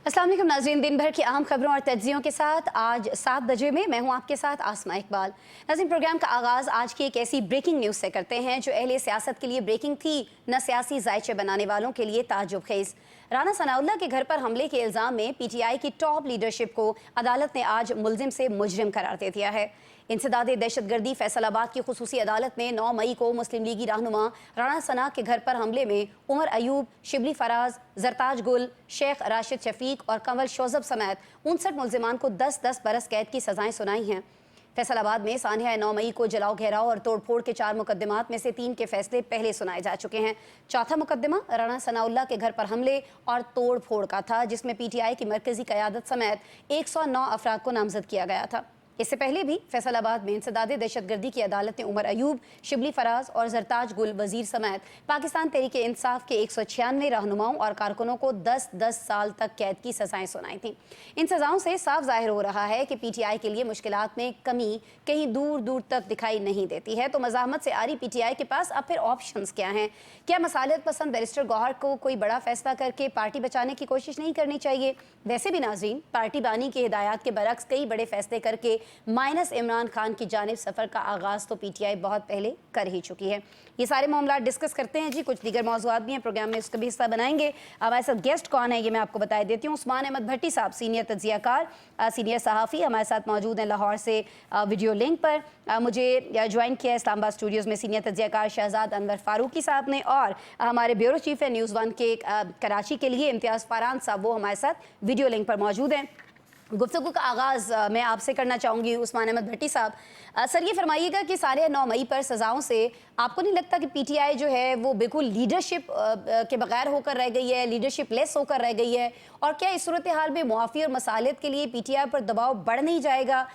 अस्सलाम वालेकुम नाज़रीन, दिन भर की अहम खबरों और तज्जियों के साथ आज 7 बजे में मैं हूं आपके साथ आसमा इकबाल। नाज़रीन, प्रोग्राम का आगाज़ आज की एक ऐसी ब्रेकिंग न्यूज़ से करते हैं जो अहले सियासत के लिए ब्रेकिंग थी, न सियासी जायचे बनाने वालों के लिए ताज्जुब खेज़। राना सनाउल्लाह के घर पर हमले के इल्ज़ाम में PTI की टॉप लीडरशिप को अदालत ने आज मुलजिम से मुजरिम करार दे दिया है। इंसदादे दहशतगर्दी फैसलाबाद की खुसूसी अदालत ने 9 मई को मुस्लिम लीगी रहनुमा राना सना के घर पर हमले में उमर अयूब, शिबली फराज, जरताज गुल, शेख राशिद शफीक और कंवल शोजब समेत 59 मुलजिमान को 10-10 बरस कैद की सजाएं सुनाई हैं। फैसलाबाद में सानिया 9 मई को जलाओ घेराव और तोड़फोड़ के 4 मुकदमात में से 3 के फैसले पहले सुनाए जा चुके हैं। चौथा मुकदमा राना सनाउल्लाह के घर पर हमले और तोड़फोड़ का था, जिसमें PTI की मरकजी क़यादत समेत 109 अफराद को नामजद किया गया था। इससे पहले भी फैसलाबाद में इंसदादे दहशतगर्दी की अदालत ने उमर अयूब, शिबली फराज और जरताज गुल वजीर समेत पाकिस्तान तहरीक इंसाफ के 196 रहनुमाओं और कारकुनों को 10-10 साल तक कैद की सजाएं सुनाई थीं। इन सजाओं से साफ जाहिर हो रहा है कि PTI के लिए मुश्किलात में कमी कहीं दूर दूर तक दिखाई नहीं देती है। तो मज़ाहमत से आ रही PTI के पास अब फिर ऑप्शंस क्या हैं? क्या मसालियत पसंद बैरिस्टर गौहर को कोई बड़ा फैसला करके पार्टी बचाने की कोशिश नहीं करनी चाहिए? वैसे भी नाज़रीन, पार्टी बानी की हिदायत के बरक्स कई बड़े फैसले करके माइनस इमरान खान की जानिब सफ़र का आगाज़ तो PTI बहुत पहले कर ही चुकी है। ये सारे मामला डिस्कस करते हैं जी। कुछ दीगर मौज़ूआत भी हैं, प्रोग्राम में उसका भी हिस्सा बनाएंगे। हमारे साथ गेस्ट कौन है ये मैं आपको बता देती हूँ। उस्मान अहमद भट्टी साहब, सीनियर तज्ज़ियाकार, सीनियर सहाफ़ी, हमारे साथ मौजूद हैं लाहौर से वीडियो लिंक पर। मुझे ज्वाइन किया इस्लामाबाद स्टूडियोज़ में सीनियर तज्ज़ियाकार शहजाद अनवर फ़ारूकी साहब ने, और हमारे ब्यूरो चीफ है न्यूज़ 1 के कराची के लिए इम्तियाज़ फ़ारान साहब, वो हमारे साथ वीडियो लिंक पर मौजूद हैं। गुफ्तगू का आगाज़ मैं आपसे करना चाहूँगी उस्मान अहमद भट्टी साहब। सर, ये फरमाइएगा कि सारे 9 मई पर सज़ाओं से आपको नहीं लगता कि PTI जो है वो बिल्कुल लीडरशिप के बगैर होकर रह गई है, लीडरशिप लेस होकर रह गई है? और क्या इस सूरत हाल में मुआफ़ी और मसालियत के लिए PTI पर दबाव बढ़ नहीं जाएगा?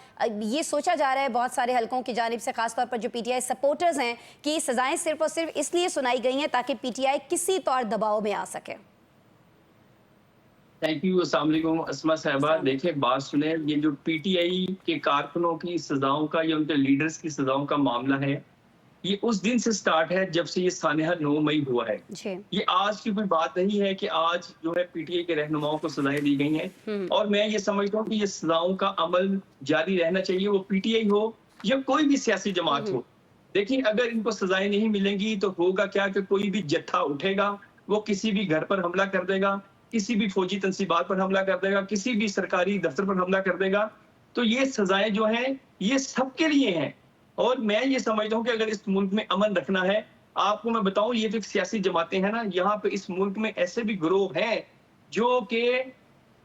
ये सोचा जा रहा है बहुत सारे हलकों की जानिब से, खासतौर पर जो PTI सपोर्टर्स हैं, कि सज़ाएँ सिर्फ़ और सिर्फ इसलिए सुनाई गई हैं ताकि PTI किसी तौर दबाव में आ सके। Thank you. अस्सलाम वालेकुम अस्मा साहबा। देखिए, बात सुने, ये जो PTI के कारकुनों की सजाओं का या उनके लीडर्स की सजाओं का मामला है, ये उस दिन से स्टार्ट है जब से ये सानिया 9 मई हुआ है। ये आज की कोई बात नहीं है कि आज जो है PTI के रहनुमाओं को सजाएं दी गई हैं। और मैं ये समझता हूँ कि ये सजाओं का अमल जारी रहना चाहिए, वो PTI हो या कोई भी सियासी जमात हो। देखिए, अगर इनको सजाएं नहीं मिलेंगी तो होगा क्या कि कोई भी जत्था उठेगा, वो किसी भी घर पर हमला कर देगा, किसी भी फौजी तंसीबात पर हमला कर देगा, किसी भी सरकारी दफ्तर पर हमला कर देगा। तो ये सजाएं जो हैं ये सबके लिए हैं। और मैं ये समझता हूँ कि अगर इस मुल्क में अमन रखना है, आपको मैं बताऊं, ये जो सियासी जमातें हैं ना, यहाँ पे इस मुल्क में ऐसे भी गिरोह हैं जो कि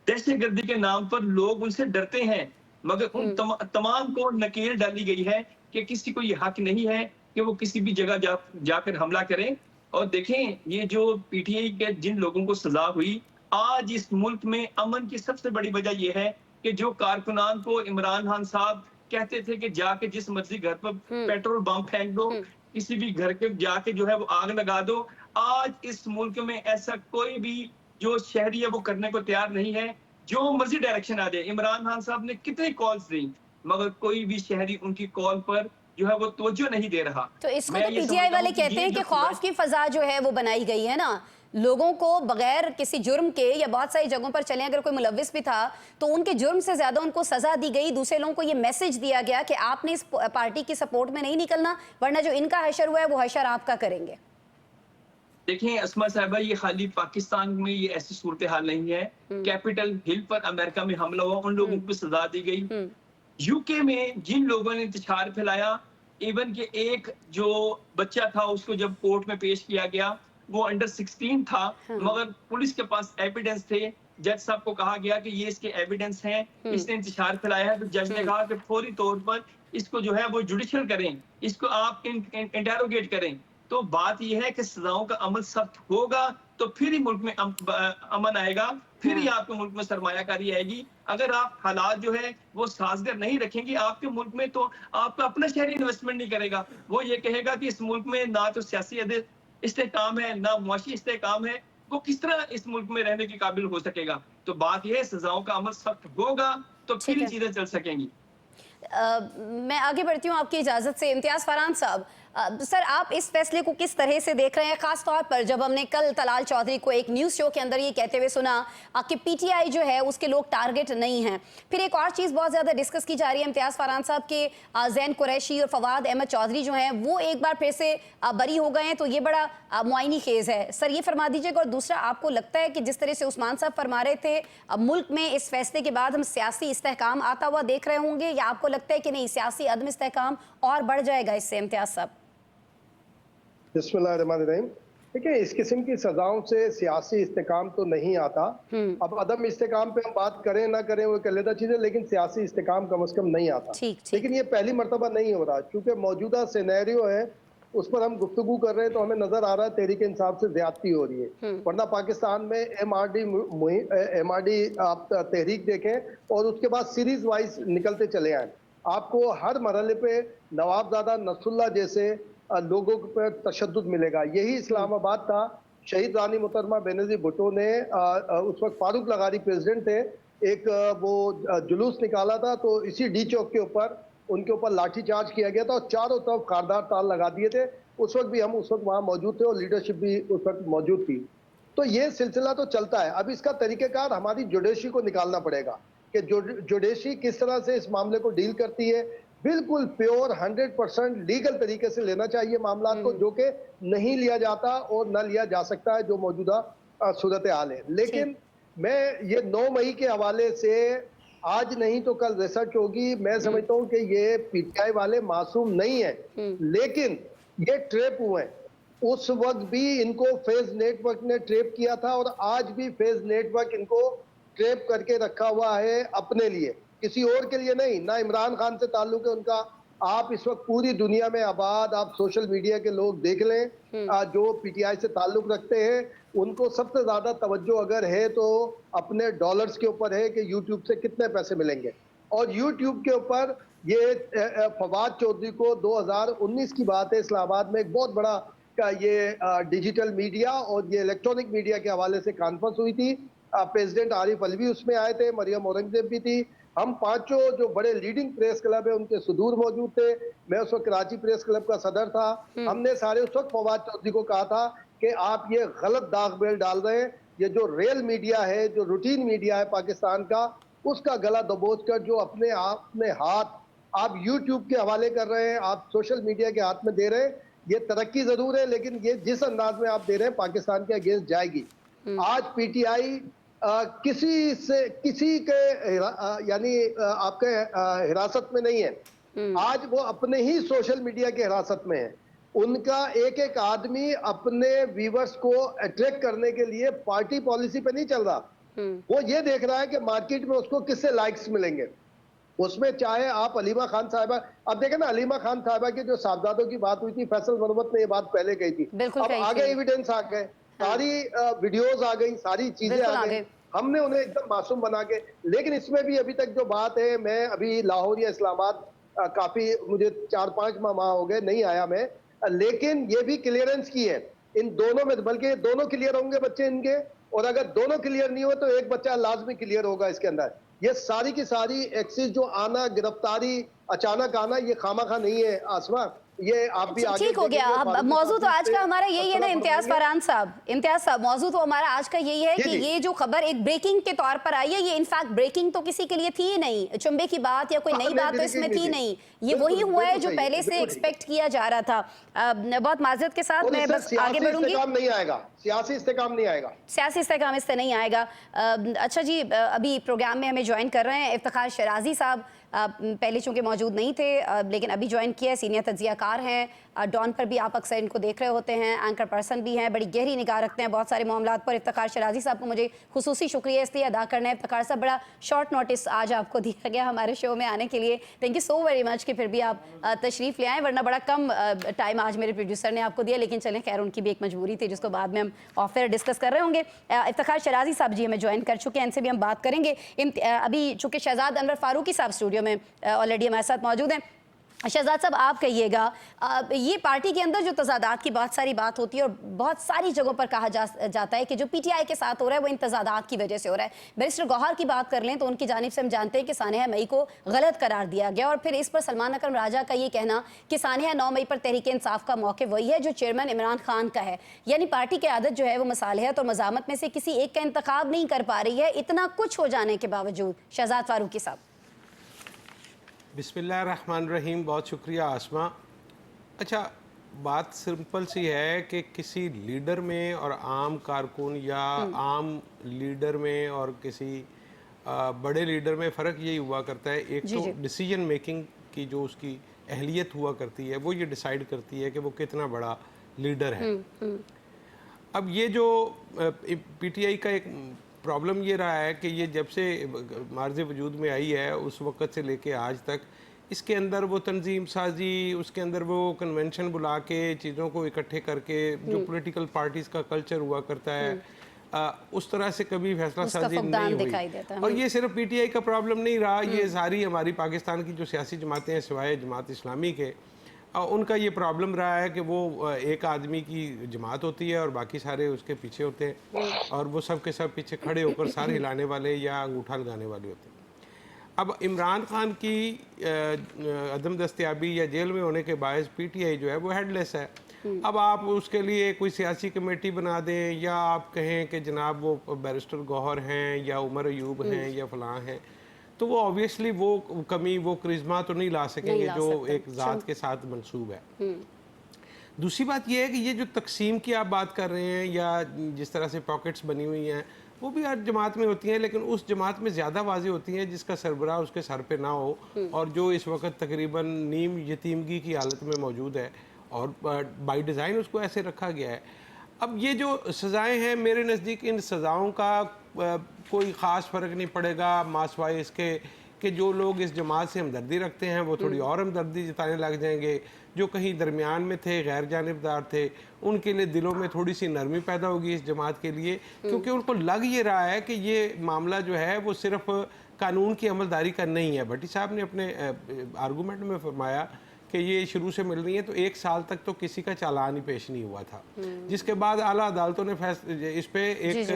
दहशतगर्दी के नाम पर लोग उनसे डरते हैं, मगर उन तमाम को नकेल डाली गई है कि किसी को ये हक नहीं है कि वो किसी भी जगह जाकर हमला करें। और देखें, ये जो PTI के जिन लोगों को सजा हुई, आज इस मुल्क में अमन की सबसे बड़ी वजह यह है कि जो कारकुनान को इमरान खान साहब कहते थे कि जाके जिस मर्जी घर पर पेट्रोल बम फेंक दो, किसी भी घर के जाके जो है वो आग लगा दो, आज इस मुल्क में ऐसा कोई भी जो शहरी है वो करने को तैयार नहीं है। जो मर्जी डायरेक्शन आ जाए, इमरान खान साहब ने कितने कॉल्स दी, मगर कोई भी शहरी उनकी कॉल पर जो है वो तवज्जो नहीं दे रहा। तो इसको तो PTI वाले कहते हैं कि खौफ की फजा जो है वो बनाई गई है ना, लोगों को बगैर किसी जुर्म के, या बहुत सारी जगहों पर चले अगर कोई मुलव्विस भी था तो उनके जुर्म से ज्यादा उनको सजा दी गई। दूसरे लोगों को ये मैसेज दिया गया कि आपने इस पार्टी की सपोर्ट में नहीं निकलना, वरना जो इनका हशर हुआ है वो हशर आपका करेंगे। देखिए अस्मा साहबा, ये खाली पाकिस्तान में ये ऐसी सूरत हाल नहीं है। कैपिटल हिल पर अमेरिका में हमला हुआ, उन लोगों को सजा दी गई। UK में जिन लोगों ने इंतशार फैलाया, इवन के एक जो बच्चा था उसको जब कोर्ट में पेश किया गया, वो अंडर 16 था, मगर पुलिस के पास एविडेंस थे। जज साहब को कहा गया कि ये इसके एविडेंस हैं, इसने इंतशार फैलाया है। तो जज ने कहा कि फौरी तौर पर इसको जो है वो जुडिशियल करें, इसको आप इंटेरोगेट करें। तो बात यह है कि सजाओं का अमल सख्त होगा तो फिर ही मुल्क में अमन आएगा, फिर ही आपके मुल्क में सरमायाकारी आएगी। अगर आप हालात जो है वो साजगार नहीं रखेंगे आपके मुल्क में, तो आपका अपना शहरी इन्वेस्टमेंट नहीं करेगा। वो ये कहेगा कि इस मुल्क में ना तो सियासी इस्तेहकाम है, ना मुआशी इस्तेहकाम है, वो किस तरह इस मुल्क में रहने के काबिल हो सकेगा। तो बात यह है, सजाओं का अमल सख्त होगा तो फिर ही चीजें चल सकेंगी। मैं आगे बढ़ती हूँ आपकी इजाज़त से। इम्तियाज़ फ़ारान साहब, सर, आप इस फैसले को किस तरह से देख रहे हैं, खास तौर पर जब हमने कल तलाल चौधरी को एक न्यूज़ शो के अंदर ये कहते हुए सुना कि पीटीआई जो है उसके लोग टारगेट नहीं हैं। फिर एक और चीज़ बहुत ज़्यादा डिस्कस की जा रही है, इम्तियाज़ फरहान साहब के जैन कुरैशी और फवाद अहमद चौधरी जो हैं वो एक बार फिर से बरी हो गए हैं, तो ये बड़ा मुआइनी खेज़ है। सर, ये फरमा दीजिएगा। और दूसरा, आपको लगता है कि जिस तरह से उस्मान साहब फरमा रहे थे मुल्क में इस फैसले के बाद हम सियासी इस्तेहकाम आता हुआ देख रहे होंगे, या आपको लगता है कि नहीं, सियासी अदम इस्तेहकाम और बढ़ जाएगा इससे? इम्तियाज़ साहब। बिस्मिल्लाहिर्रहमानिर्रहीम। देखिए, इस किस्म की सजाओं से सियासी इस्तेकाम तो नहीं आता। अब अदम इस्तेकाम पे हम बात करें ना करें वो अलग चीज़ है, लेकिन सियासी इस्तेकाम कम से कम नहीं आता। लेकिन ये पहली मरतबा नहीं हो रहा, क्योंकि मौजूदा सिनेरियो है उस पर हम गुफ्तगू कर रहे हैं, तो हमें नजर आ रहा है तहरीक इंसाफ से ज्यादती हो रही है। वरना पाकिस्तान में एमआरडी आप तहरीक देखें और उसके बाद सीरीज वाइज निकलते चले आए। आपको हर मरहले पे नवाबजादा नसरुल्लाह जैसे लोगों पर तशद्दुद मिलेगा। यही इस्लामाबाद था। शहीद रानी मुहतरमा बेनज़ीर भुट्टो ने उस वक्त फारूक लगारी प्रेसिडेंट थे, एक वो जुलूस निकाला था, तो इसी डी चौक के ऊपर उनके ऊपर लाठीचार्ज किया गया था और चारों तरफ खारदार तार लगा दिए थे। उस वक्त भी हम उस वक्त वहाँ मौजूद थे और लीडरशिप भी उस वक्त मौजूद थी। तो ये सिलसिला तो चलता है। अब इसका तरीक़ेकार हमारी जुडिशरी को निकालना पड़ेगा कि जुडिशरी किस तरह से इस मामले को डील करती है। बिल्कुल प्योर 100% लीगल तरीके से लेना चाहिए मामला को, जो कि नहीं लिया जाता और न लिया जा सकता है जो मौजूदा सूरत हाल है। लेकिन मैं ये 9 मई के हवाले से आज नहीं तो कल रिसर्च होगी। मैं समझता हूँ कि ये पीटीआई वाले मासूम नहीं है, लेकिन ये ट्रैप हुए हैं। उस वक्त भी इनको फेज नेटवर्क ने ट्रैप किया था और आज भी फेज नेटवर्क इनको ट्रैप करके रखा हुआ है अपने लिए, किसी और के लिए नहीं। ना इमरान खान से ताल्लुक है उनका। आप इस वक्त पूरी दुनिया में आबाद आप सोशल मीडिया के लोग देख लें जो पीटीआई से ताल्लुक रखते हैं, उनको सबसे ज्यादा तवज्जो अगर है तो अपने डॉलर्स के ऊपर है कि यूट्यूब से कितने पैसे मिलेंगे। और यूट्यूब के ऊपर ये फवाद चौधरी को 2019 की बात है, इस्लामाबाद में एक बहुत बड़ा ये डिजिटल मीडिया और ये इलेक्ट्रॉनिक मीडिया के हवाले से कॉन्फ्रेंस हुई थी। प्रेसिडेंट आरिफ अलवी उसमें आए थे, मरियम औरंगजेब भी थी। हम पांचों जो बड़े लीडिंग प्रेस क्लब है उनके सदूर मौजूद थे। मैं उस वक्त कराची प्रेस क्लब का सदर था। हमने सारे उस वक्त फवाद चौधरी को कहा था कि आप ये गलत दागबेल डाल रहे हैं। ये जो रियल मीडिया है, जो रूटीन मीडिया है पाकिस्तान का, उसका गला दबोच कर जो अपने हाथ आप यूट्यूब के हवाले कर रहे हैं, आप सोशल मीडिया के हाथ में दे रहे हैं। ये तरक्की जरूर है, लेकिन ये जिस अंदाज में आप दे रहे हैं पाकिस्तान के अगेंस्ट जाएगी। आज पीटीआई किसी के यानी आपके हिरासत में नहीं है। आज वो अपने ही सोशल मीडिया के हिरासत में है। उनका एक एक आदमी अपने व्यूवर्स को अट्रैक्ट करने के लिए पार्टी पॉलिसी पे नहीं चल रहा। वो ये देख रहा है कि मार्केट में उसको किससे लाइक्स मिलेंगे। उसमें चाहे आप अलीमा खान साहिबा, अब देखें ना, अलीमा खान साहिबा के जो साहबजादों की बात हुई थी, फैसल मरवत ने ये बात पहले कही थी। अब आगे एविडेंस आ गए, सारी वीडियोस आ गई, सारी चीजें आ गई। हमने उन्हें एकदम मासूम बना के, लेकिन इसमें भी अभी तक जो बात है, मैं अभी लाहौर या इस्लामाबाद काफी मुझे 4-5 माह हो गए नहीं आया मैं, लेकिन ये भी क्लियरेंस की है इन दोनों में, बल्कि दोनों क्लियर होंगे बच्चे इनके, और अगर दोनों क्लियर नहीं हो तो एक बच्चा लाजमी क्लियर होगा इसके अंदर। ये सारी की सारी एक्सिस जो आना, गिरफ्तारी अचानक आना, ये खामखा नहीं है आसमा। ये आप भी आगे ठीक हो गया। अब मौजूद तो आज का हमारा यही है ना इम्तियाज फरहान साहब, इम्तियाज साहब, मौजूद तो हमारा आज का यही है कि ये जो खबर एक ब्रेकिंग के तौर पर आई है, ये इनफैक्ट ब्रेकिंग तो किसी के लिए थी ही नहीं। चुंबे की बात या कोई नई बात तो इसमें थी नहीं। ये वही हुआ है जो पहले से एक्सपेक्ट किया जा रहा था। बहुत माजरत के साथ मैं बस आगे बढ़ूंगी। नहीं आएगा सियासी इस्तेकाम, नहीं आएगा सियासी इस्तेकाम, इससे नहीं आएगा। अच्छा जी, अभी प्रोग्राम में हमें ज्वाइन कर रहे हैं इफ्तिखार शराजी साहब। पहले चूंकि मौजूद नहीं थे, लेकिन अभी ज्वाइन किया है। सीनियर तज्जियाकार हैं, डॉन पर भी आप अक्सर इनको देख रहे होते हैं, एंकर पर्सन भी हैं, बड़ी गहरी निगाह रखते हैं बहुत सारे मामलात पर। इफ्तिखार शराजी साहब को मुझे खुसूसी शुक्रिया इसलिए अदा करना है। इफ्तिखार साहब, बड़ा शॉर्ट नोटिस आज आपको दिया गया हमारे शो में आने के लिए। Thank you so very much कि फिर भी आप तशरीफ़ ले आए, वरना बड़ा कम टाइम आज मेरे प्रोड्यूसर ने आपको दिया। लेकिन चलें, खैर उनकी भी एक मजबूरी थी जिसको बाद में हम ऑफ एयर डिस्कस कर रहे होंगे। इफ्तिखार शराजी साहब जी हमें ज्वाइन कर चुके हैं, इनसे भी हम बात करेंगे। अभी चूँकि शहजाद अनवर फारूकी साहब स्टूडियो में ऑलरेडी हमारे साथ मौजूद हैं, शहजाद साहब आप कहिएगा, ये पार्टी के अंदर जो तजादात की बहुत सारी बात होती है और बहुत सारी जगहों पर कहा जाता है कि जो पीटीआई के साथ हो रहा है वो इन तजादात की वजह से हो रहा है। बैरिस्टर गौहर की बात कर लें तो उनकी जानिब से हम जानते हैं कि सानिया मई को गलत करार दिया गया और फिर इस पर सलमान अकरम राजा का ये कहना कि सानिया 9 मई पर तहरीक इंसाफ का मौक़िफ़ वही है जो चेयरमैन इमरान खान का है, यानी पार्टी की आदत जो है वो मसालिहत और मज़ामत में से किसी एक का इंतखाब नहीं कर पा रही है, इतना कुछ हो जाने के बावजूद। शहजाद फारूकी साहब। बिस्मिल्लाहिर्रहमानिर्रहीम, बहुत शुक्रिया आसमा। अच्छा, बात सिंपल सी है कि किसी लीडर में और आम कारकुन या आम लीडर में और किसी बड़े लीडर में फ़र्क यही हुआ करता है, एक तो डिसीजन मेकिंग की जो उसकी अहलियत हुआ करती है वो ये डिसाइड करती है कि वो कितना बड़ा लीडर है। अब ये जो पीटीआई का एक प्रॉब्लम ये रहा है कि ये जब से मार्ज़ वजूद में आई है उस वक़्त से लेके आज तक इसके अंदर वो तंजीम साजी, उसके अंदर वो कन्वेंशन बुला के चीज़ों को इकट्ठे करके जो पॉलिटिकल पार्टीज़ का कल्चर हुआ करता है उस तरह से कभी फैसला साजी नहीं हुई। और ये सिर्फ पीटीआई का प्रॉब्लम नहीं रहा, ये सारी हमारी पाकिस्तान की जो सियासी जमातें हैं सिवाय जमात इस्लामी के, उनका ये प्रॉब्लम रहा है कि वो एक आदमी की जमात होती है और बाकी सारे उसके पीछे होते हैं और वो सब के सब पीछे खड़े होकर सारे हिलाने वाले या अंगूठा लगाने वाले होते हैं। अब इमरान खान की अदम दस्तयाबी या जेल में होने के बायस पीटीआई जो है वो हेडलेस है। अब आप उसके लिए कोई सियासी कमेटी बना दें या आप कहें कि जनाब वो बैरिस्टर गौहर हैं या उमर अयूब हैं या फलां हैं, तो वो ऑब्वियसली वो कमी वो करिश्मा तो नहीं ला सकेंगे जो एक ज़ात के साथ मंसूब है। दूसरी बात ये है कि ये जो तकसीम की आप बात कर रहे हैं या जिस तरह से पॉकेट्स बनी हुई हैं वो भी हर जमात में होती हैं, लेकिन उस जमात में ज़्यादा वाज़ेह होती हैं जिसका सरबराह उसके सर पे ना हो और जो इस वक्त तकरीबन नीम यतीमगी की हालत में मौजूद है और बाय डिज़ाइन उसको ऐसे रखा गया है। अब ये जो सज़ाएँ हैं मेरे नज़दीक इन सज़ाओं का कोई ख़ास फ़र्क नहीं पड़ेगा मासवाए इसके कि जो लोग इस जमात से हमदर्दी रखते हैं वो थोड़ी और हमदर्दी जताने लग जाएंगे, जो कहीं दरमियान में थे गैर जानिबदार थे उनके लिए दिलों में थोड़ी सी नरमी पैदा होगी इस जमात के लिए, क्योंकि उनको लग ये रहा है कि ये मामला जो है वो सिर्फ कानून की अमलदारी का नहीं है। भट्टी साहब ने अपने आर्गूमेंट में फरमाया कि ये शुरू से मिल रही है तो 1 साल तक तो किसी का चालान ही पेश नहीं हुआ था, जिसके बाद आला अदालतों ने इस पे एक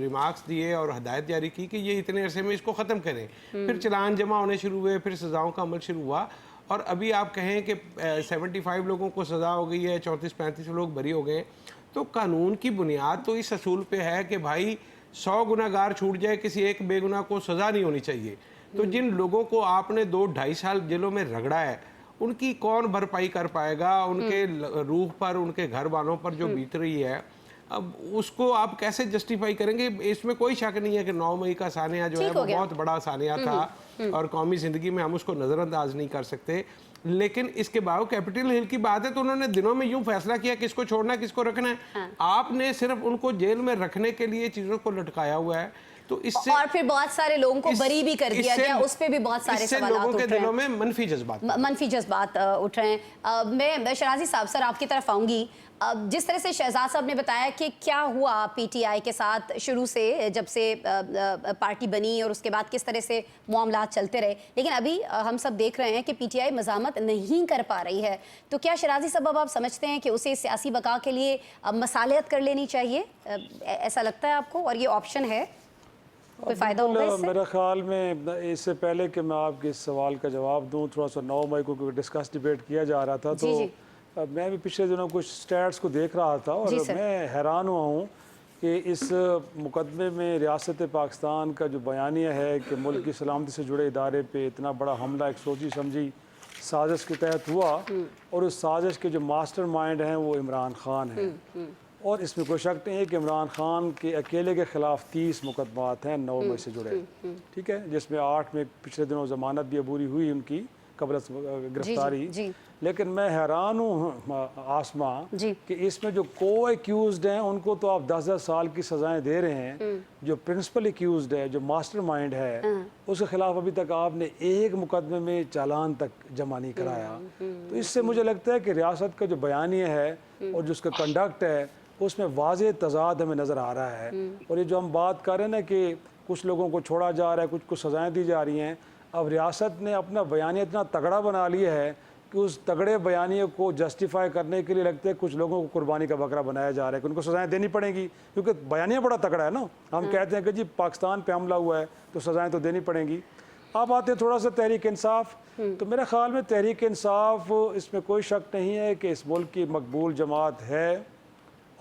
रिमार्क्स दिए और हदायत जारी की कि ये इतने अरसे में इसको ख़त्म करें। फिर चालान जमा होने शुरू हुए, फिर सज़ाओं का अमल शुरू हुआ और अभी आप कहें कि 75 लोगों को सज़ा हो गई है, 34-35 लोग बरी हो गए, तो कानून की बुनियाद तो इस असूल पे है कि भाई 100 गुनाहगार छूट जाए, किसी एक बेगुनाह को सज़ा नहीं होनी चाहिए। तो जिन लोगों को आपने 2-2.5 साल जेलों में रगड़ा है उनकी कौन भरपाई कर पाएगा, उनके रूह पर उनके घर वालों पर जो बीत रही है, अब उसको आप कैसे जस्टिफाई करेंगे? इसमें कोई शक नहीं है कि 9 मई का सानिया जो है वो बहुत बड़ा सानिया था और कौमी ज़िंदगी में हम उसको नज़रअंदाज नहीं कर सकते, लेकिन इसके बाद कैपिटल हिल की बात है तो उन्होंने दिनों में यूं फैसला किया किसको छोड़ना किसको रखना है। हाँ। आपने सिर्फ उनको जेल में रखने के लिए चीज़ों को लटकाया हुआ है, तो इससे और फिर बहुत सारे लोगों को बरी भी कर दिया गया, उस पे भी बहुत सारे सवाल उठ रहे हैं, दिलों में मनफी जज्बात उठ रहे हैं। मैं शराजी साहब सर आपकी तरफ आऊंगी। जिस तरह से शहजाद साहब ने बताया कि क्या हुआ पीटीआई के साथ शुरू से जब से पार्टी बनी और उसके बाद किस तरह से मामलात चलते रहे, लेकिन अभी हम सब देख रहे हैं कि पीटीआई मज़ामत नहीं कर पा रही है, तो क्या शराजी साहब अब आप समझते हैं कि उसे सियासी बका के लिए मसालियत कर लेनी चाहिए? ऐसा लगता है आपको और ये ऑप्शन है? कोई फ़ायदा होगा इससे? मेरे ख्याल में इससे पहले कि मैं आपके इस सवाल का जवाब दूं, थोड़ा सा 9 मई को डिस्कस डिबेट किया जा रहा था तो मैं भी पिछले दिनों कुछ स्टैट्स को देख रहा था और मैं हैरान हुआ हूँ कि इस मुकदमे में रियासत पाकिस्तान का जो बयानिया है कि मुल्क की सलामती से जुड़े इदारे पे इतना बड़ा हमला एक सोची समझी साजिश के तहत हुआ और उस साजिश के जो मास्टर माइंड हैं वो इमरान खान हैं और इसमें कोई शक नहीं है कि इमरान खान के अकेले के ख़िलाफ़ 30 मुकदमात हैं 9 मई से जुड़े, ठीक है, जिसमें 8 में पिछले दिनों ज़मानत भी अबूरी हुई उनकी कबल गिरफ्तारी। लेकिन मैं हैरान हूँ आसमा कि इसमें जो को एक्यूज़ड हैं उनको तो आप 10-10 साल की सज़ाएं दे रहे हैं, जो प्रिंसिपल एक्यूज़ड है जो मास्टरमाइंड है उसके ख़िलाफ़ अभी तक आपने एक मुकदमे में चालान तक जमा नहीं कराया। तो इससे मुझे लगता है कि रियासत का जो बयानिया है और जो उसका कंडक्ट है उसमें वाज़े तज़ाद हमें नज़र आ रहा है। और ये जो हम बात कर रहे हैं ना कि कुछ लोगों को छोड़ा जा रहा है, कुछ को सज़ाएँ दी जा रही हैं, अब रियासत ने अपना बयान इतना तगड़ा बना लिया है कि उस तगड़े बयानिए को जस्टिफाई करने के लिए लगता है कुछ लोगों को कुर्बानी का बकरा बनाया जा रहा है कि उनको सजाएं देनी पड़ेंगी, क्योंकि बयानिया बड़ा तगड़ा है ना। हम कहते हैं कि जी पाकिस्तान पे हमला हुआ है तो सजाएं तो देनी पड़ेंगी। अब आते हैं थोड़ा सा तहरीक इंसाफ। तो मेरे ख्याल में तहरीक इंसाफ, इसमें कोई शक नहीं है कि इस मुल्क की मकबूल जमात है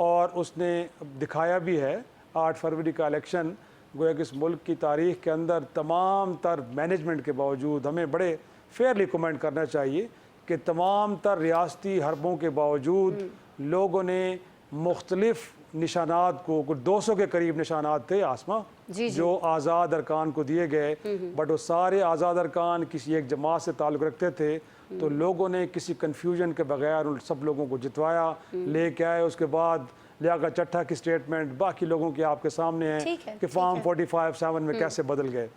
और उसने दिखाया भी है। 8 फरवरी का इलेक्शन गोया कि इस मुल्क की तारीख के अंदर तमाम तर मैनेजमेंट के बावजूद हमें बड़े फेयरली कमेंट करना चाहिए कि तमाम तर रियासती हरबों के बावजूद लोगों ने मुख्तलिफ निशानात को, कुछ 200 के करीब निशानात थे आसमा जो आज़ाद अरकान को दिए गए, बट वो सारे आज़ाद अरकान किसी एक जमात से ताल्लुक़ रखते थे। तो लोगों ने किसी कन्फ्यूजन के बगैर उन सब लोगों को जितवाया, लेके आए। उसके बाद लियाकत चट्टा की स्टेटमेंट बाकी लोगों की आपके सामने है कि फॉर्म 45-7 में कैसे बदल गए।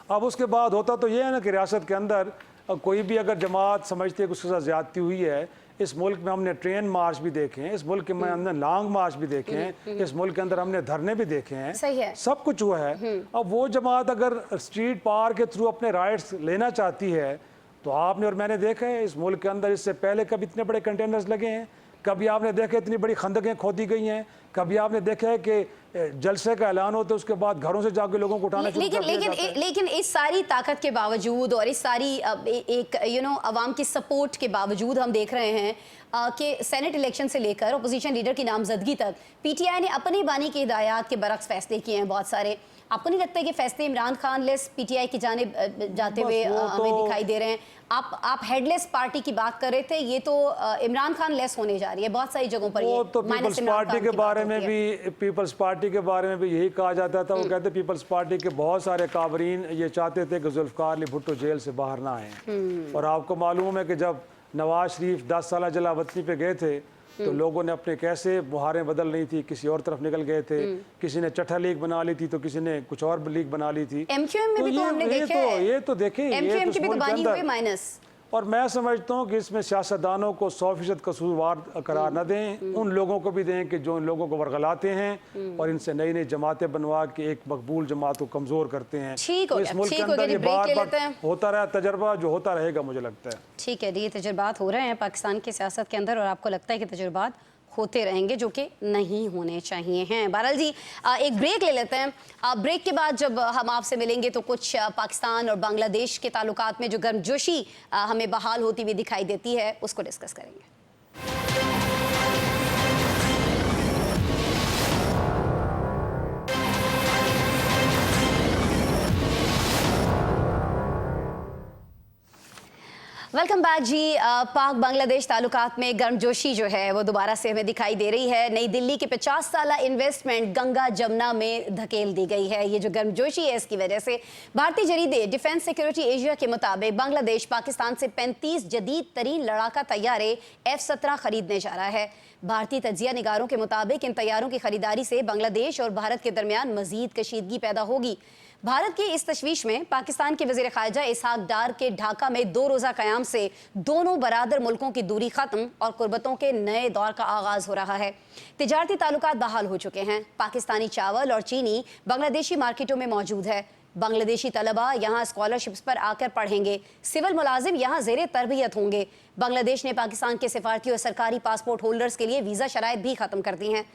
अब उसके बाद होता तो ये है ना कि रियासत के अंदर कोई भी अगर जमात समझती है कि उसके साथ ज़्यादती हुई है, इस मुल्क में हमने ट्रेन मार्च भी देखे हैं, इस मुल्क में हमने लॉन्ग मार्च भी देखे हैं, इस मुल्क के अंदर हमने धरने भी देखे हैं, सब कुछ हुआ है। अब वो जमात अगर स्ट्रीट पार के थ्रू अपने राइट्स लेना चाहती है तो आपने और मैंने देखा है इस मुल्क के अंदर इससे पहले कभी इतने बड़े कंटेनर्स लगे हैं, कभी आपने देखा इतनी बड़ी खंदकें खोदी गई हैं, कभी आपने देखा है कि जलसे का ऐलान होता है उसके बाद घरों से जाके लोगों को उठाना शुरू कर दिया जाता है। लेकिन इस सारी ताकत के बावजूद और इस सारी एक अवाम की सपोर्ट के बावजूद हम देख रहे हैं कि सेनेट इलेक्शन से लेकर अपोजिशन लीडर की नामजदगी तक पीटीआई ने अपनी बानी की हिदायत के बरक्स फैसले किए हैं बहुत सारे। आपको नहीं लगता कि फैसले इमरान खान लेस पीटीआई की जानिब जाते हुए हमें दिखाई दे रहे हैं? आप हेडलेस पार्टी की बात कर रहे थे, ये तो इमरान खान लेस होने जा रही है बहुत सारी जगहों पर। वो तो पीपल्स पार्टी के बारे में भी यही कहा जाता था। वो कहते पीपल्स पार्टी के बहुत सारे काबरीन ये चाहते थे कि जुल्फकार अली भुट्टो जेल से बाहर ना आए। और आपको मालूम है कि जब नवाज शरीफ 10 साल जलावतनी पे गए थे तो लोगों ने अपने कैसे मुहारें बदल रही थी, किसी और तरफ निकल गए थे, किसी ने चट्टा लीग बना ली थी तो किसी ने कुछ और लीग बना ली थी। एमक्यूएम में भी तो हमने देखे, ये तो देखे, एमक्यूएम की भी तो बानी हुई माइनस। और मैं समझता हूँ कि इसमें सियासतदानों को 100% कसूरवार करार न दें, उन लोगों को भी दें कि जो इन लोगों को वर्गलाते हैं और इनसे नई नई जमातें बनवा के एक मकबूल जमात को कमज़ोर करते हैं। तो इस मुल्क के अंदर ये बार होता रहा तजर्बा, जो होता रहेगा मुझे लगता है। ठीक है, ये तजुर्बात हो रहे हैं पाकिस्तान की सियासत के अंदर और आपको लगता है कि तजुर्बात होते रहेंगे जो कि नहीं होने चाहिए हैं। बहरहाल जी एक ब्रेक ले लेते हैं। ब्रेक के बाद जब हम आपसे मिलेंगे तो कुछ पाकिस्तान और बांग्लादेश के ताल्लुकात में जो गर्मजोशी हमें बहाल होती हुई दिखाई देती है उसको डिस्कस करेंगे। वेलकम बैक जी। पाक बांग्लादेश ताल्लुकात में गर्मजोशी जो है वो दोबारा से हमें दिखाई दे रही है। नई दिल्ली की 50 साला इन्वेस्टमेंट गंगा जमुना में धकेल दी गई है। ये जो गर्मजोशी है इसकी वजह से भारतीय जरीदे डिफेंस सिक्योरिटी एशिया के मुताबिक बांग्लादेश पाकिस्तान से 35 जदीद तरीन लड़ाका तैयारे F-17 खरीदने जा रहा है। भारतीय तज्जिया निगारों के मुताबिक इन तैयारों की खरीदारी से बांग्लादेश और भारत के दरमियान मजीद कशीदगी पैदा होगी। भारत की इस तशवीश में पाकिस्तान के वज़ीर ख़ारिजा इसहाक डार के ढाका में 2 रोज़ा क़याम से दोनों बरादर मुल्कों की दूरी ख़त्म और कुर्बतों के नए दौर का आगाज़ हो रहा है। तिजारती ताल्लुकात बहाल हो चुके हैं। पाकिस्तानी चावल और चीनी बांग्लादेशी मार्केटों में मौजूद है। बांग्लादेशी तलबा यहाँ स्कॉलरशिप्स पर आकर पढ़ेंगे। सिविल मुलाजिम यहाँ ज़ेरे तरबियत होंगे। बांग्लादेश ने पाकिस्तान के सिफारती और सरकारी पासपोर्ट होल्डर्स के लिए वीज़ा शराइत भी ख़त्म कर दी हैं।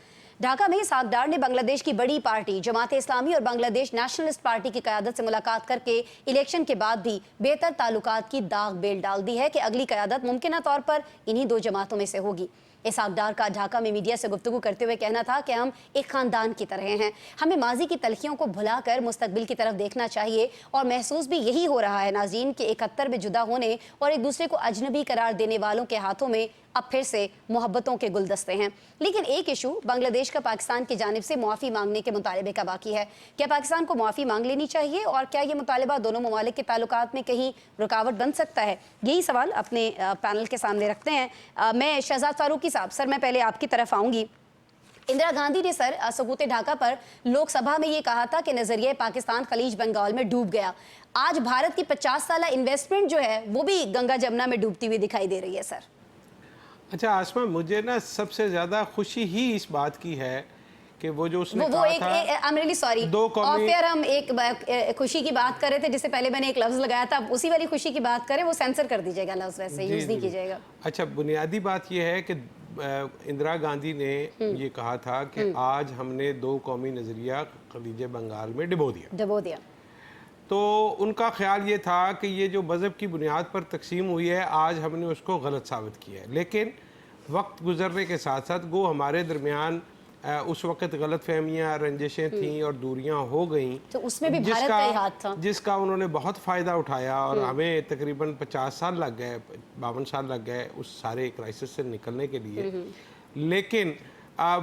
ढाका में इसहाक डार ने बांग्लादेश की बड़ी पार्टी जमात इस्लामी और बांग्लादेश नेशनलिस्ट पार्टी की क़यादत से मुलाकात करके इलेक्शन के बाद भी बेहतर ताल्लुकात की दाग बेल डाल दी है कि अगली क़यादत मुमकिन तौर पर इन्हीं 2 जमातों में से होगी। इसहाक डार का ढाका में मीडिया से गुफ्तगू करते हुए कहना था कि हम एक ख़ानदान की तरह हैं, हमें माजी की तलखियों को भुलाकर मुस्तकबिल की तरफ देखना चाहिए और महसूस भी यही हो रहा है नाज़रीन के 71 में जुदा होने और एक दूसरे को अजनबी करार देने वालों के हाथों में अब फिर से मोहब्बतों के गुलदस्ते हैं। लेकिन एक इशू बांग्लादेश का पाकिस्तान की जानिब से मुआफ़ी मांगने के मुतालबे का बाकी है। क्या पाकिस्तान को मुआफ़ी मांग लेनी चाहिए और क्या ये मुतालबा दोनों ममालिक के ताल्लुकात में कहीं रुकावट बन सकता है? यही सवाल अपने पैनल के सामने रखते हैं। मैं शहजाद फारूकी साहब, सर मैं पहले आपकी तरफ आऊँगी। इंदिरा गांधी ने सर सबूत ढाका पर लोकसभा में ये कहा था कि नजरिया पाकिस्तान खलीज बंगाल में डूब गया। आज भारत की 50 साला इन्वेस्टमेंट जो है वो भी गंगा जमुना में डूबती हुई दिखाई दे रही है। सर अच्छा आसमा, मुझे ना सबसे ज़्यादा खुशी ही इस बात की है कि वो जो उसने वो कहा एक था, आई एम रियली सॉरी, दो ऑफ एयर हम एक खुशी की बात कर रहे थे, जिससे पहले मैंने एक लफ्ज लगाया था, उसी वाली खुशी की बात करें, वो सेंसर कर दीजिएगा लफ्ज, वैसे यूज नहीं कीजिएगा। अच्छा, बुनियादी बात ये है कि इंदिरा गांधी ने ये कहा था कि आज हमने 2 कौमी नजरिया खलीज बंगाल में डुबो दिया। तो उनका ख्याल ये था कि ये जो मज़हब की बुनियाद पर तकसीम हुई है, आज हमने उसको गलत साबित किया है। लेकिन वक्त गुजरने के साथ साथ वो हमारे दरमियान उस वक्त गलत फहमियाँ, रंजिशें थीं और दूरियां हो गईं, तो उसमें भी भारत का ही हाथ था, जिसका उन्होंने बहुत फ़ायदा उठाया और हमें तकरीबन 50 साल लग गए, 52 साल लग गए उस सारे क्राइसिस से निकलने के लिए। लेकिन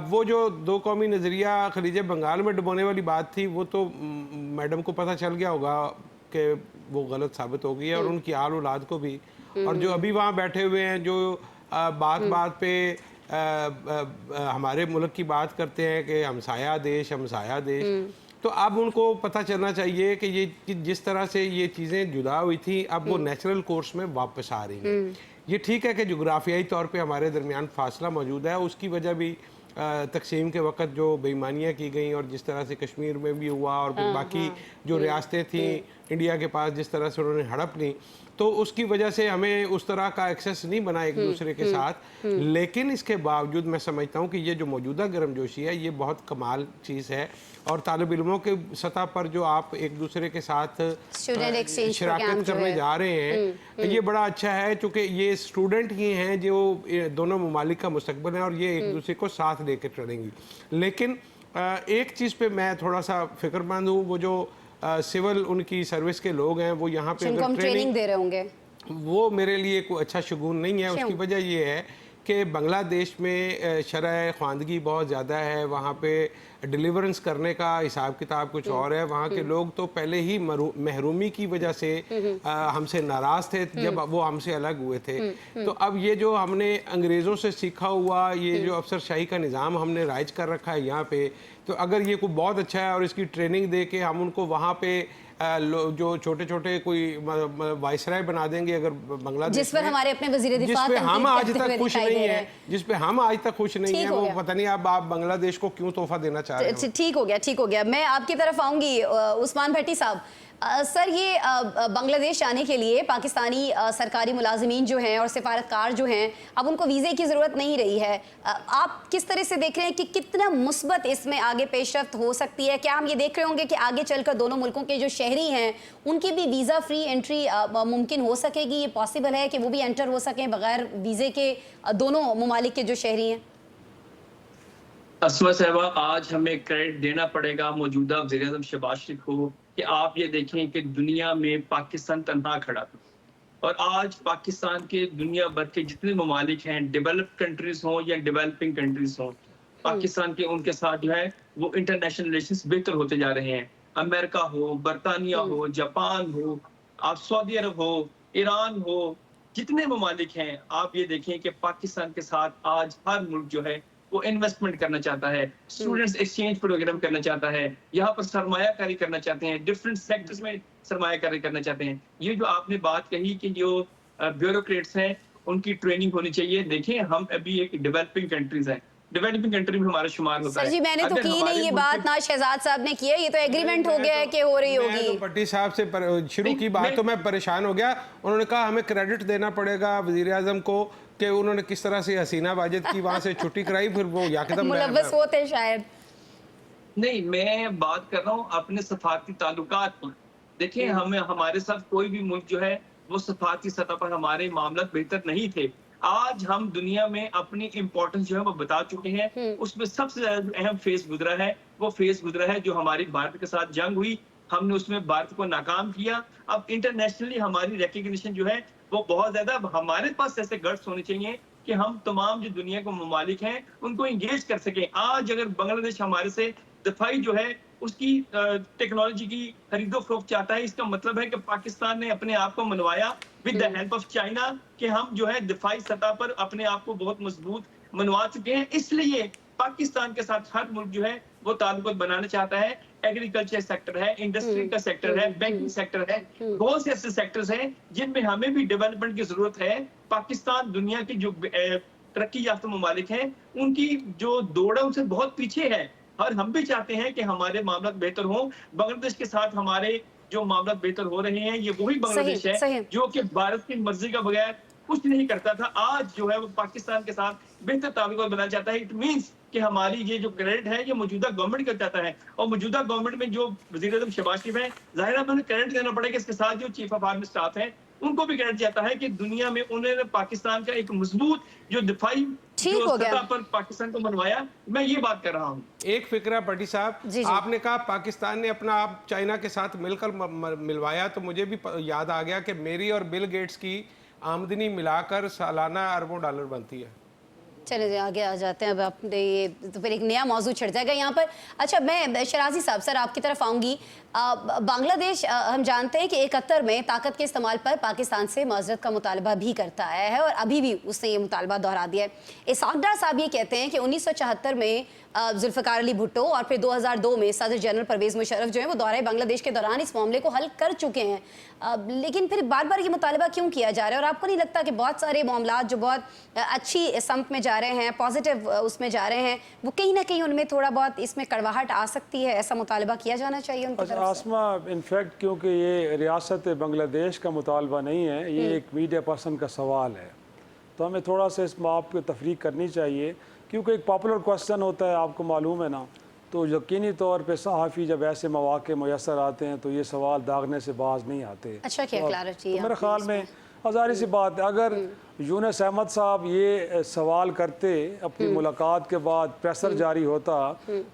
वो जो 2 कौमी नज़रिया खलीज बंगाल में डुबोने वाली बात थी, वो तो मैडम को पता चल गया होगा कि वो गलत साबित हो गई है, और उनकी आल औलाद को भी। और जो अभी वहाँ बैठे हुए हैं, जो बात पे हमारे मुल्क की बात करते हैं कि हमसाया देश, तो अब उनको पता चलना चाहिए कि ये कि जिस तरह से ये चीज़ें जुदा हुई थी, अब वो नेचुरल कोर्स में वापस आ रही हैं। ये ठीक है कि जोग्राफियाई तौर पे हमारे दरमियान फासला मौजूद है, उसकी वजह भी तकसीम के वक्त जो बेईमानियाँ की गई और जिस तरह से कश्मीर में भी हुआ, और बाकी जो रियासतें थी इंडिया के पास जिस तरह से उन्होंने हड़प ली, तो उसकी वजह से हमें उस तरह का एक्सेस नहीं बना एक दूसरे के साथ। लेकिन इसके बावजूद मैं समझता हूँ कि ये जो मौजूदा गर्मजोशी है, ये बहुत कमाल चीज़ है। और तालिब इल्मों के सतह पर जो आप एक दूसरे के साथ शराकत करने जा रहे हैं, ये बड़ा अच्छा है, क्योंकि ये स्टूडेंट ही हैं जो दोनों ममालिक का मुस्तकबिल है और ये एक दूसरे को साथ लेकर चलेंगी। लेकिन एक चीज़ पे मैं थोड़ा सा फिक्रमंद हूँ, वो जो सिविल उनकी सर्विस के लोग हैं, वो यहाँ पे ट्रेनिंग दे रहे होंगे, वो मेरे लिए कोई अच्छा शगुन नहीं है। उसकी वजह ये है कि बांग्लादेश में शरह ख्वानदगी बहुत ज़्यादा है, वहाँ पे डिलीवरेंस करने का हिसाब किताब कुछ और है। वहाँ के लोग तो पहले ही महरूमी की वजह से हमसे नाराज़ थे जब वो हमसे अलग हुए थे। तो अब ये जो हमने अंग्रेज़ों से सीखा हुआ ये जो अफसरशाही का निज़ाम हमने राइज कर रखा है यहाँ पे, तो अगर ये कोई बहुत अच्छा है और इसकी ट्रेनिंग दे के हम उनको वहाँ पे जो छोटे छोटे कोई वाइसराय बना देंगे अगर बांग्लादेश, जिस पर हमारे अपने वज़ीर दिफा जिस पे हम आज तक खुश नहीं है, जिस पे हम आज तक खुश नहीं है, वो पता नहीं अब आप बांग्लादेश को क्यों तोहफा देना चाह रहे हैं। ठीक हो गया। मैं आपकी तरफ आऊंगी, उस्मान भट्टी साहब। सर, ये बांग्लादेश आने के लिए पाकिस्तानी सरकारी मुलाजिमीन जो हैं और सिफारतकार जो हैं, अब उनको वीज़े की ज़रूरत नहीं रही है। आप किस तरह से देख रहे हैं कि कितना मुस्बत इसमें आगे पेशरफ्त हो सकती है? क्या हम ये देख रहे होंगे कि आगे चलकर दोनों मुल्कों के जो शहरी हैं उनकी भी वीज़ा फ्री एंट्री मुमकिन हो सकेगी? ये पॉसिबल है कि वो भी एंटर हो सकें बगैर वीज़े के, दोनों ममालिक के जो शहरी हैं? अस्मा साहबा, आज हमें क्रेडिट देना पड़ेगा मौजूदा वज़ीर-ए-आज़म शहबाज शरीफ को कि आप ये देखें कि दुनिया में पाकिस्तान तन्हा खड़ा था, और आज पाकिस्तान के दुनिया भर के जितने ममालिक हैं, डेवलप्ड कंट्रीज हों या डेवलपिंग कंट्रीज हों, पाकिस्तान के उनके साथ जो है वो इंटरनेशनल रिलेशंस बेहतर होते जा रहे हैं। अमेरिका हो, बरतानिया हो, जापान हो, आप सऊदी अरब हो, ईरान हो, जितने ममालिक हैं, आप ये देखें कि पाकिस्तान के साथ आज हर मुल्क जो है वो इन्वेस्टमेंट करना चाहता है, स्टूडेंट्स एक्सचेंज प्रोग्राम करना चाहता है, यहाँ पर सरमायाकारी करना चाहते हैं, डिफरेंट सेक्टर्स में सरमायाकारी करना चाहते हैं। ये जो आपने बात कही कि जो ब्यूरोक्रेट्स हैं उनकी ट्रेनिंग होनी चाहिए, देखें हम अभी एक डेवलपिंग कंट्रीज हैं, डेवलपिंग कंट्री में हमारा शुमार होता है। सर जी, मैंने तो की नहीं ये बात, ना शहजाद साहब ने की है, ये तो एग्रीमेंट हो गया है कि हो रही होगी। तो भट्टी साहब से शुरू की बात तो मैं परेशान हो गया। उन्होंने कहा हमें क्रेडिट देना पड़ेगा वज़ीर आज़म को कि उन्होंने किस तरह से हसीना वाजिद की वहां से छुट्टी कराई, फिर वो यकदम मुलव्वस होते शायद। नहीं, मैं बात कर रहा हूँ अपने सफारती ताल्लुकात की। देखिए, हमें हमारे साथ कोई भी मुल्क जो है वो सफारती सतह पर हमारे मामला बेहतर नहीं थे। आज हम दुनिया में अपनी इम्पोर्टेंस जो है वो बता चुके हैं। उसमें सबसे ज्यादा अहम फेज गुजरा है, वो फेज गुजरा है जो हमारी भारत के साथ जंग हुई, हमने उसमें भारत को नाकाम किया। अब इंटरनेशनली हमारी रिकग्निशन जो है वो बहुत ज्यादा, हमारे पास ऐसे गट्स होने चाहिए कि हम तमाम जो दुनिया के ममालिक हैं उनको इंगेज कर सकें। आज अगर बांग्लादेश हमारे से दफाई जो है उसकी टेक्नोलॉजी की खरीदो फरोख्त चाहता है, इसका मतलब है कि पाकिस्तान ने अपने आप को मनवाया with the help of China कि हम जो है दिफाई सतह पर अपने आप को बहुत मजबूत मनवा चुके हैं। इसलिए पाकिस्तान के साथ हर मुल्क जो है वो ताल्लुक बनाना चाहता है। एग्रीकल्चर सेक्टर है, इंडस्ट्री का सेक्टर है, बैंकिंग सेक्टर है, बहुत से ऐसे सेक्टर्स हैं जिनमें हमें भी डेवलपमेंट की जरूरत है। पाकिस्तान दुनिया की जो तरक्की याफ्ता ममालिक हैं उनकी जो दौड़ है उनसे बहुत पीछे है। और हम भी चाहते हैं कि हमारे मामला बेहतर हों। बांग्लादेश के साथ हमारे जो मामला बेहतर हो रहे हैं, ये वही बांग्लादेश है जो कि भारत की मर्जी का बगैर कुछ नहीं करता था। आज जो है वो पाकिस्तान के साथ बेहतर ताल्लुकात बनाना चाहता है। इट मीन्स कि हमारी ये जो क्रेडिट है ये मौजूदा गवर्नमेंट का चाहता है, और मौजूदा गवर्नमेंट में जो वज़ीर आज़म शहबाज शरीफ है, ज़ाहिर है हमें क्रेडिट देना पड़ेगा। इसके साथ जो चीफ ऑफ आर्मी स्टाफ है उनको भी क्रेडिट जाता है कि दुनिया में उन्होंने पाकिस्तान का एक मजबूत जो दिफाई जो सतह पर पाकिस्तान को बनवाया। मैं ये बात कर रहा हूँ। एक फिक्र है पटी साहब, आपने कहा पाकिस्तान ने अपना आप चाइना के साथ मिलकर मिलवाया, तो मुझे भी याद आ गया कि मेरी और बिल गेट्स की आमदनी मिलाकर सालाना अरबों डॉलर बनती है। चले आगे आ जाते हैं। अब आपने ये तो फिर एक नया मौजू छिड़ जाएगा यहाँ पर। अच्छा, मैं शराजी साहब सर आपकी तरफ आऊँगी। बांग्लादेश हम जानते हैं कि 71 में ताकत के इस्तेमाल पर पाकिस्तान से माजरत का मुतालबा भी करता आया है और अभी भी उसने ये मुतालबा दोहरा दिया है। इसाक डार साहब ये कहते हैं कि 1974 में जुल्फ़िकार अली भुट्टो और फिर 2002 में सदर जनरल परवेज़ मुशर्रफ जो है वो दौरे बांग्लादेश के दौरान इस मामले को हल कर चुके हैं, लेकिन फिर बार बार ये मुतालबा क्यों किया जा रहा है? और आपको नहीं लगता कि बहुत सारे मामला जो बहुत अच्छी समत में जा रहे हैं, पॉजिटिव उसमें जा रहे हैं, वो कहीं ना कहीं उनमें थोड़ा बहुत इसमें कड़वाहट आ सकती है? ऐसा मुतालबा किया जाना चाहिए उनकी तरफ से? आसमा, इनफैक्ट क्योंकि ये रियासत बांग्लादेश का मुतालबा नहीं है, ये एक मीडिया पर्सन का सवाल है, तो हमें थोड़ा सा इस बात को तफरीक करनी चाहिए, क्योंकि एक पॉपुलर क्वेश्चन होता है, आपको मालूम है ना, तो यकीनी तौर पे सहाफ़ी जब ऐसे मौके मुयसर आते हैं तो ये सवाल दागने से बाज नहीं आते। अच्छा, क्या क्लैरिटी तो मेरे ख्याल में हज़ारी सी बात है, अगर यूनुस अहमद साहब ये सवाल करते अपनी मुलाकात के बाद, प्रेशर जारी होता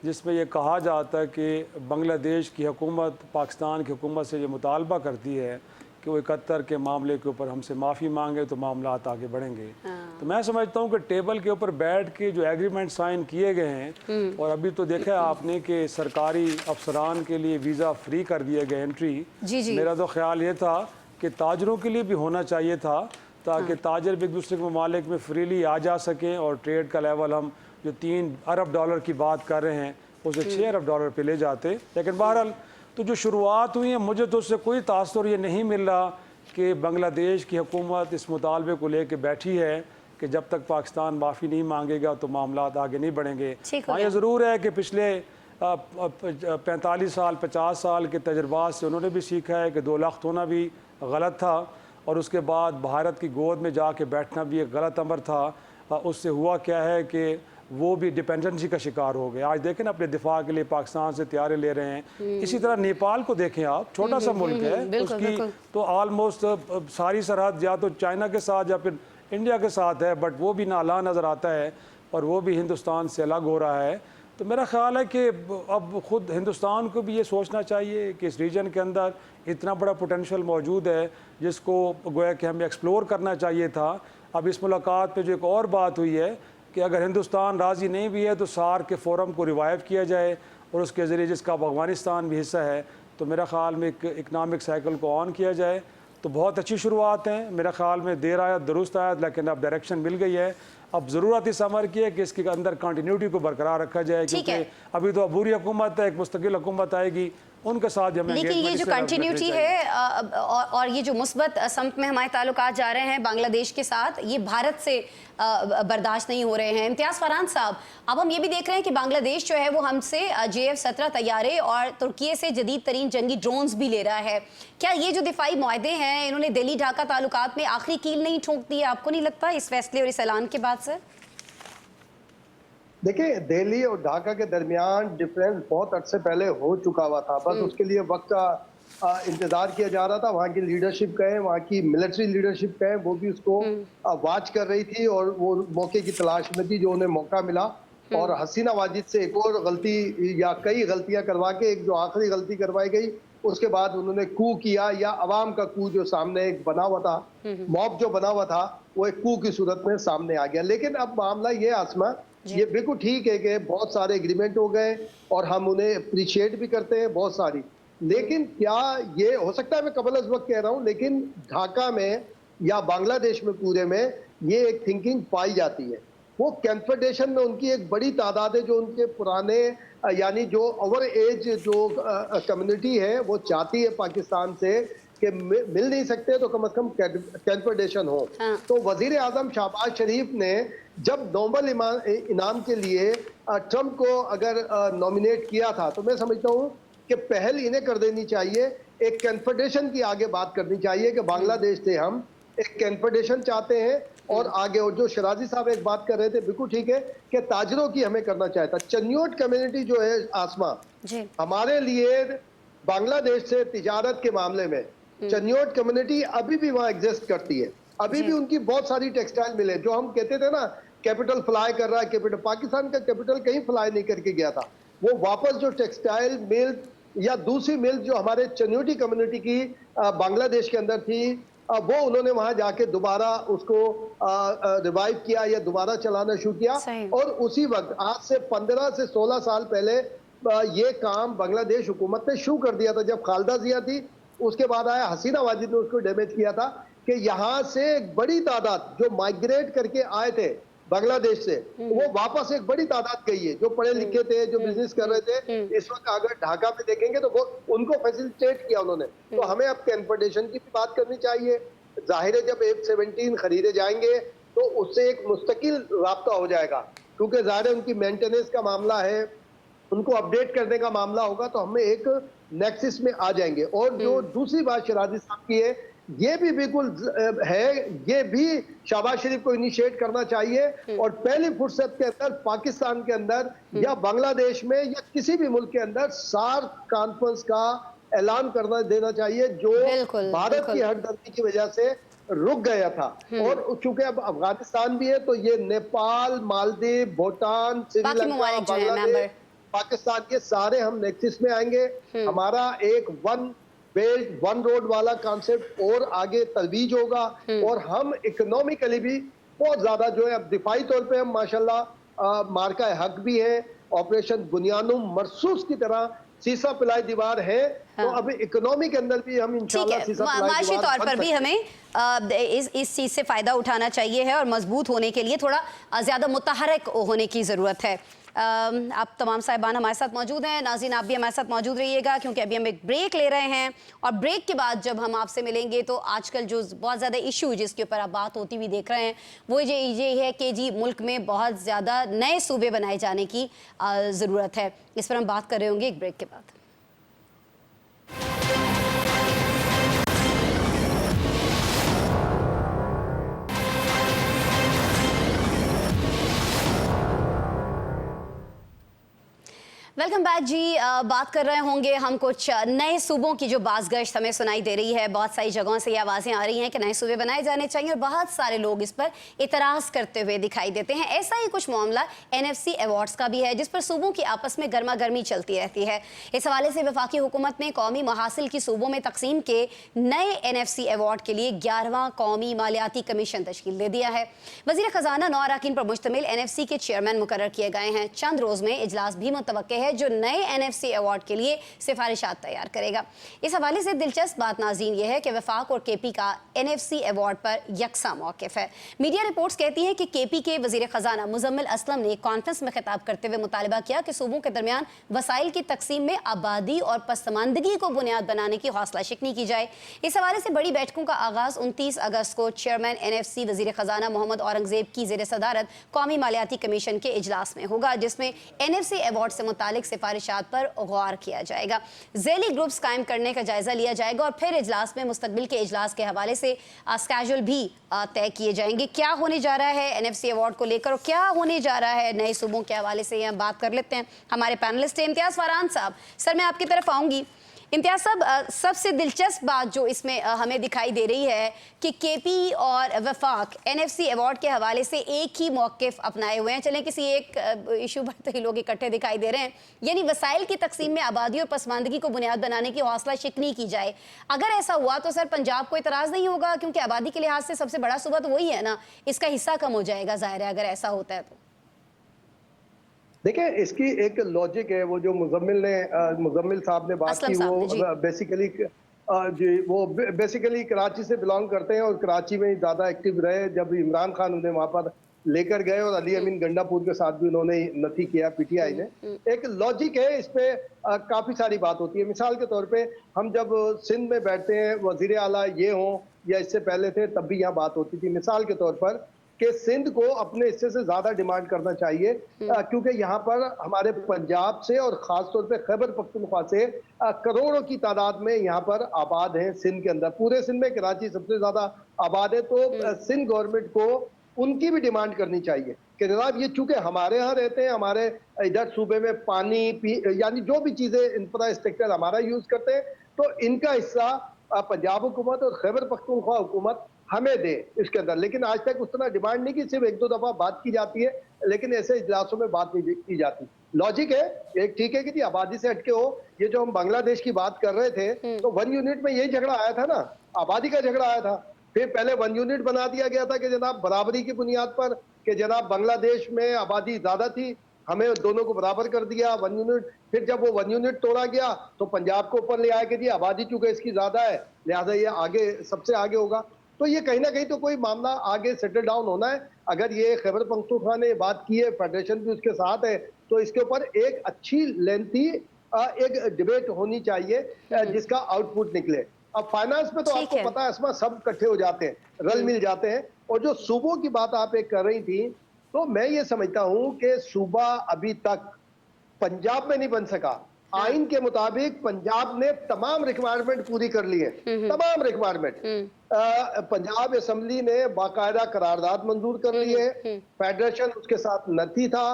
जिसमें ये कहा जाता है कि बांग्लादेश की हुकूमत पाकिस्तान की हुकूमत से ये मुतालबा करती है कि वो 71 के मामले के ऊपर हमसे माफ़ी मांगे तो मामला आगे बढ़ेंगे। तो मैं समझता हूँ कि टेबल के ऊपर बैठ के जो एग्रीमेंट साइन किए गए हैं, और अभी तो देखा है आपने कि सरकारी अफसरान के लिए वीज़ा फ्री कर दिए गए एंट्री। मेरा तो ख्याल ये था कि ताजरों के लिए भी होना चाहिए था, ताकि ताजर भी एक दूसरे के ममालिक में फ्रीली आ जा सकें और ट्रेड का लेवल हम जो 3 अरब डॉलर की बात कर रहे हैं उसे 6 अरब डॉलर पे ले जाते। लेकिन बहरहाल तो जो शुरुआत हुई है, मुझे तो उससे कोई तासुर ये नहीं मिल रहा कि बांग्लादेश की हुकूमत इस मुतालबे को लेके बैठी है कि जब तक पाकिस्तान माफ़ी नहीं मांगेगा तो मामला आगे नहीं बढ़ेंगे। हाँ, ये ज़रूर है कि पिछले 45 साल 50 साल के तजर्बात से उन्होंने भी सीखा है कि 2 लाख होना भी गलत था, और उसके बाद भारत की गोद में जाके बैठना भी एक गलत अमर था। उससे हुआ क्या है कि वो भी डिपेंडेंसी का शिकार हो गए। आज देखें ना, अपने दिफा के लिए पाकिस्तान से तैयारी ले रहे हैं। इसी तरह नेपाल को देखें आप, छोटा सा मुल्क है, उसकी तो ऑलमोस्ट सारी सरहद या तो चाइना के साथ या फिर इंडिया के साथ है, बट वो भी नाला नज़र आता है और वो भी हिंदुस्तान से अलग हो रहा है। तो मेरा ख्याल है कि अब ख़ुद हिंदुस्तान को भी ये सोचना चाहिए कि इस रीजन के अंदर इतना बड़ा पोटेंशियल मौजूद है जिसको गोया कि हमें एक्सप्लोर करना चाहिए था। अब इस मुलाकात पे जो एक और बात हुई है कि अगर हिंदुस्तान राज़ी नहीं भी है तो सार्क के फोरम को रिवाइव किया जाए, और उसके ज़रिए जिसका अफ़गानिस्तान भी हिस्सा है, तो मेरा ख्याल में एक इकनॉमिक साइकिल को ऑन किया जाए तो बहुत अच्छी शुरुआत है। मेरा ख्याल में देर आया दुरुस्त आया, लेकिन अब डायरेक्शन मिल गई है। अब ज़रूरत इस अमर की है कि इसके अंदर कंटिन्यूटी को बरकरार रखा जाए, क्योंकि अभी तो अबूरी हुकूमत है, एक मुस्तकिल हुकूमत आएगी, उनके साथ हमें, लेकिन ये जो कंटिन्यूटी है और ये जो मुस्बत समत में हमारे ताल्लुकात जा रहे हैं बांग्लादेश के साथ, ये भारत से बर्दाश्त नहीं हो रहे हैं। इम्तियाज़ फरहान साहब, अब हम ये भी देख रहे हैं कि बांग्लादेश जो है वो हमसे JF-17 तैयारे और तुर्की से जदीद तरीन जंगी ड्रोन्स भी ले रहा है। क्या ये जो दिफाई मुआहदे हैं, इन्होंने दिल्ली ढाका ताल्लुकात में आखिरी कील नहीं ठोक दी है? आपको नहीं लगता इस फैसले और इस ऐलान के बाद से? देखिए, दिल्ली और ढाका के दरमियान डिफरेंस बहुत अरसे पहले हो चुका हुआ था, बस उसके लिए वक्त का इंतजार किया जा रहा था। वहाँ की लीडरशिप कहें, वहाँ की मिलिट्री लीडरशिप कहें, वो भी उसको वाच कर रही थी और वो मौके की तलाश में थी जो उन्हें मौका मिला। और हसीना वाजिद से एक और गलती या कई गलतियां करवा के एक जो आखिरी गलती करवाई गई, उसके बाद उन्होंने कू किया, या अवाम का कू जो सामने एक बना हुआ था, मॉब जो बना हुआ था, वो एक कू की सूरत में सामने आ गया। लेकिन अब मामला ये आसमा, ये बिल्कुल ठीक है कि बहुत सारे एग्रीमेंट हो गए और हम उन्हें अप्रिशिएट भी करते हैं बहुत सारी, लेकिन क्या ये हो सकता है, मैं कबल अज़ वक्त कह रहा हूँ, लेकिन ढाका में या बांग्लादेश में पूरे में ये एक थिंकिंग पाई जाती है। वो कन्फेडरेशन में उनकी एक बड़ी तादाद है जो उनके पुराने यानी जो ओवर एज जो कम्युनिटी है वो चाहती है पाकिस्तान से कि मिल नहीं सकते तो कम से कम कन्फेडरेशन हो। तो वजीर आजम शहबाज शरीफ ने जब नोबेल इनाम के लिए ट्रंप को अगर नॉमिनेट किया था, तो मैं समझता हूँ कि पहल इन्हें कर देनी चाहिए, एक कन्फेडरेशन की आगे बात करनी चाहिए कि बांग्लादेश से हम एक कन्फेडरेशन चाहते हैं और आगे। और जो शराजी साहब एक बात कर रहे थे, बिल्कुल ठीक है कि ताजरों की हमें करना चाहता। चन्योट कम्युनिटी जो है आसमा, हमारे लिए बांग्लादेश से तिजारत के मामले में चन्योट कम्युनिटी अभी भी वहाँ एग्जिस्ट करती है। अभी भी उनकी बहुत सारी टेक्सटाइल मिले, जो हम कहते थे ना कैपिटल फ्लाई कर रहा है, कैपिटल, पाकिस्तान का कैपिटल कहीं फ्लाई नहीं करके गया था। वो वापस जो टेक्सटाइल मिल या दूसरी मिल जो हमारे चन्योटी कम्युनिटी की बांग्लादेश के अंदर थी, वो उन्होंने वहां जाके दोबारा उसको रिवाइव किया या दोबारा चलाना शुरू किया। और उसी वक्त आज से 15 से 16 साल पहले ये काम बांग्लादेश हुकूमत ने शुरू कर दिया था, जब खालदा जिया थी। उसके बाद आया हसीना वाजिद ने उसको डैमेज किया था कि यहाँ से एक बड़ी तादाद जो माइग्रेट करके आए थे बांग्लादेश से, वो वापस एक बड़ी तादाद गई है, जो पढ़े लिखे थे, जो बिजनेस कर रहे थे। इस वक्त अगर ढाका में देखेंगे तो वो उनको फैसिलिटेट किया उन्होंने। तो हमें अब कन्फेडरेशन की भी बात करनी चाहिए। जाहिर है जब F-17 खरीदे जाएंगे तो उससे एक मुस्तकिल राब्ता हो जाएगा, क्योंकि जाहिर है उनकी मेंटेनेंस का मामला है, उनको अपडेट करने का मामला होगा, तो हमें एक नेक्सिस में आ जाएंगे। और जो दूसरी बात शराजी साहब की है, ये भी बिल्कुल है, ये भी शहबाज शरीफ को इनिशिएट करना चाहिए और पहली फुर्सत के अंदर पाकिस्तान के अंदर या बांग्लादेश में या किसी भी मुल्क के अंदर सार्क कॉन्फ्रेंस का ऐलान करना देना चाहिए, जो भारत की हरदर्दी की वजह से रुक गया था। और चूंकि अब अफगानिस्तान भी है, तो ये नेपाल, मालदीव, भूटान, श्रीलंका, बांग्लादेश, पाकिस्तान, ये सारे हम नेक्सिस में आएंगे। हमारा एक वन बेल्ट वन रोड वाला कॉन्सेप्ट और आगे तजवीज होगा। और हम इकोनॉमिकली भी बहुत ज्यादा जो है, अब दिफाई तौर पे हम माशाल्लाह मार्का हक भी है, ऑपरेशन बुनियानुम मरसूस की तरह सीसा पिलाई दीवार है। तो अब इकोनॉमी के अंदर भी हम इंशाल्लाह सीसा पिलाई माशी तौर पर भी हमें इस चीज से फायदा उठाना चाहिए है और मजबूत होने के लिए थोड़ा ज्यादा मुतहरक होने की जरूरत है। आप तमाम साहिबान हमारे साथ मौजूद हैं, नाज़रीन आप भी हमारे साथ मौजूद रहिएगा, क्योंकि अभी हम एक ब्रेक ले रहे हैं और ब्रेक के बाद जब हम आपसे मिलेंगे तो आजकल जो बहुत ज़्यादा इशू जिसके ऊपर आप बात होती हुई देख रहे हैं वो ये है कि जी मुल्क में बहुत ज़्यादा नए सूबे बनाए जाने की ज़रूरत है। इस पर हम बात कर रहे होंगे एक ब्रेक के बाद। वेलकम बैक जी। बात कर रहे होंगे हम कुछ नए सूबों की जो बाज़गश्त हमें सुनाई दे रही है। बहुत सारी जगहों से ये आवाज़ें आ रही हैं कि नए सूबे बनाए जाने चाहिए और बहुत सारे लोग इस पर इतराज़ करते हुए दिखाई देते हैं। ऐसा ही कुछ मामला NFC अवार्ड्स का भी है, जिस पर सूबों की आपस में गर्मा गर्मी चलती रहती है। इस हवाले से वफाकी हुकूमत ने कौमी महासिल की सूबों में तकसीम के नए NFC अवार्ड के लिए 11वां कौमी मालियाती कमीशन तश्कील दे दिया है। वज़ीर ख़जाना 9 अरकान पर मुश्तमिल NFC के चेयरमैन मुकर्रर किए गए हैं। चंद रोज़ में इजलास भी मुतवक्के है जो नए NFC अवार्ड के लिए सिफारिशात तैयार करेगा। इस हवाले से दिलचस्प बात नाज़रीन यह है कि वफाक और KP का NFC अवार्ड पर यकसा मौक़िफ़ है। मीडिया रिपोर्ट्स कहती हैं कि KP के वज़ीर ख़जाना मुज़म्मिल असलम ने कॉन्फ्रेंस में खिताब करते हुए मुतालबा किया कि सूबों के दरमियान वसाइल की तकसीम में आबादी और पसमानदगी को बुनियाद बनाने की हौसला शिकनी की जाए। इस हवाले से बड़ी बैठकों का आगाज़ 29 अगस्त को चेयरमैन NFC वज़ीर ख़जाना मोहम्मद औरंगज़ेब की ज़ेर सदारत कौमी मालियाती कमीशन के इजलास में होगा, जिसमें NFC अवार्ड से मुतालिक सिफारिशात पर गौर किया जाएगा। ज़ैली ग्रुप्स कायम करने का जायजा लिया जाएगा और फिर इजलास में मुस्तकबिल के इजलास के हवाले से स्केड्यूल भी तय किए जाएंगे। क्या होने जा रहा है NFC अवार्ड को लेकर और क्या होने जा रहा है नए सूबों के हवाले से, हम बात कर लेते हैं। हमारे पैनलिस्ट हैं इम्तियाज़ फरहान साहब। सर मैं आपकी तरफ आऊँगी। इम्तियाज़ साहब, सबसे दिलचस्प बात जो इसमें हमें दिखाई दे रही है कि KP और वफाक NFC अवार्ड के हवाले से एक ही मौक़िफ़ अपनाए हुए हैं। चलें किसी एक इशू पर तो ही लोग इकट्ठे दिखाई दे रहे हैं, यानी वसाइल की तकसीम में आबादी और पसमानदगी को बुनियाद बनाने की हौसला शिकनी की जाए। अगर ऐसा हुआ तो सर पंजाब को इतराज़ नहीं होगा, क्योंकि आबादी के लिहाज से सबसे बड़ा सूबा तो वही है ना, इसका हिस्सा कम हो जाएगा ज़ाहिर है अगर ऐसा होता है तो। देखिए इसकी एक लॉजिक है, वो जो मुजम्मिल साहब ने बात की, वो बेसिकली कराची से बिलोंग करते हैं और कराची में ज़्यादा एक्टिव रहे। जब इमरान खान उन्हें वहाँ पर लेकर गए और अली अमीन गंडापुर के साथ भी उन्होंने नथी किया PTI ने। एक लॉजिक है, इस पे काफ़ी सारी बात होती है। मिसाल के तौर पे हम जब सिंध में बैठते हैं, वज़ीर आला ये हों या इससे पहले थे, तब भी यहाँ बात होती थी। मिसाल के तौर पर कि सिंध को अपने हिस्से से ज्यादा डिमांड करना चाहिए, क्योंकि यहाँ पर हमारे पंजाब से और खासतौर पे खैबर पख्तूनख्वा से करोड़ों की तादाद में यहाँ पर आबाद हैं सिंध के अंदर। पूरे सिंध में कराची सबसे ज्यादा आबाद है, तो सिंध गवर्नमेंट को उनकी भी डिमांड करनी चाहिए कि जनाब ये चूंकि हमारे यहाँ रहते हैं, हमारे इधर सूबे में पानी यानी जो भी चीजें इंफ्रास्ट्रक्चर हमारा यूज करते हैं, तो इनका हिस्सा पंजाब हुकूमत और खैबर पख्तूनख्वा हुकूमत हमें दे इसके अंदर। लेकिन आज तक उस तरह डिमांड नहीं की, सिर्फ एक दो दफा बात की जाती है, लेकिन ऐसे इजलासों में बात नहीं की जाती। लॉजिक है एक, ठीक है कि जी आबादी से हटके हो, ये जो हम बांग्लादेश की बात कर रहे थे तो 1 यूनिट में यही झगड़ा आया था ना, आबादी का झगड़ा आया था। फिर पहले 1 यूनिट बना दिया गया था कि जनाब बराबरी की बुनियाद पर, कि जनाब बांग्लादेश में आबादी ज्यादा थी, हमें दोनों को बराबर कर दिया 1 यूनिट। फिर जब वो 1 यूनिट तोड़ा गया तो पंजाब को ऊपर ले आया कि जी आबादी चूंकि इसकी ज्यादा है लिहाजा ये आगे सबसे आगे होगा। तो ये कहीं ना कहीं तो कोई मामला आगे सेटल डाउन होना है। अगर ये खैबर पख्तूनख्वा ने बात की है, फेडरेशन भी उसके साथ है, तो इसके ऊपर एक अच्छी लेंथी एक डिबेट होनी चाहिए जिसका आउटपुट निकले। अब फाइनेंस में तो आपको पता है इसमें सब इकट्ठे हो जाते हैं, रल मिल जाते हैं। और जो सूबों की बात आप एक कर रही थी, तो मैं ये समझता हूं कि सूबा अभी तक पंजाब में नहीं बन सका। आइन के मुताबिक पंजाब ने तमाम रिक्वायरमेंट पूरी कर ली है, तमाम रिक्वायरमेंट। पंजाब असेंबली ने बाकायदा करारदाद मंजूर कर ली है, फेडरेशन उसके साथ न थी था,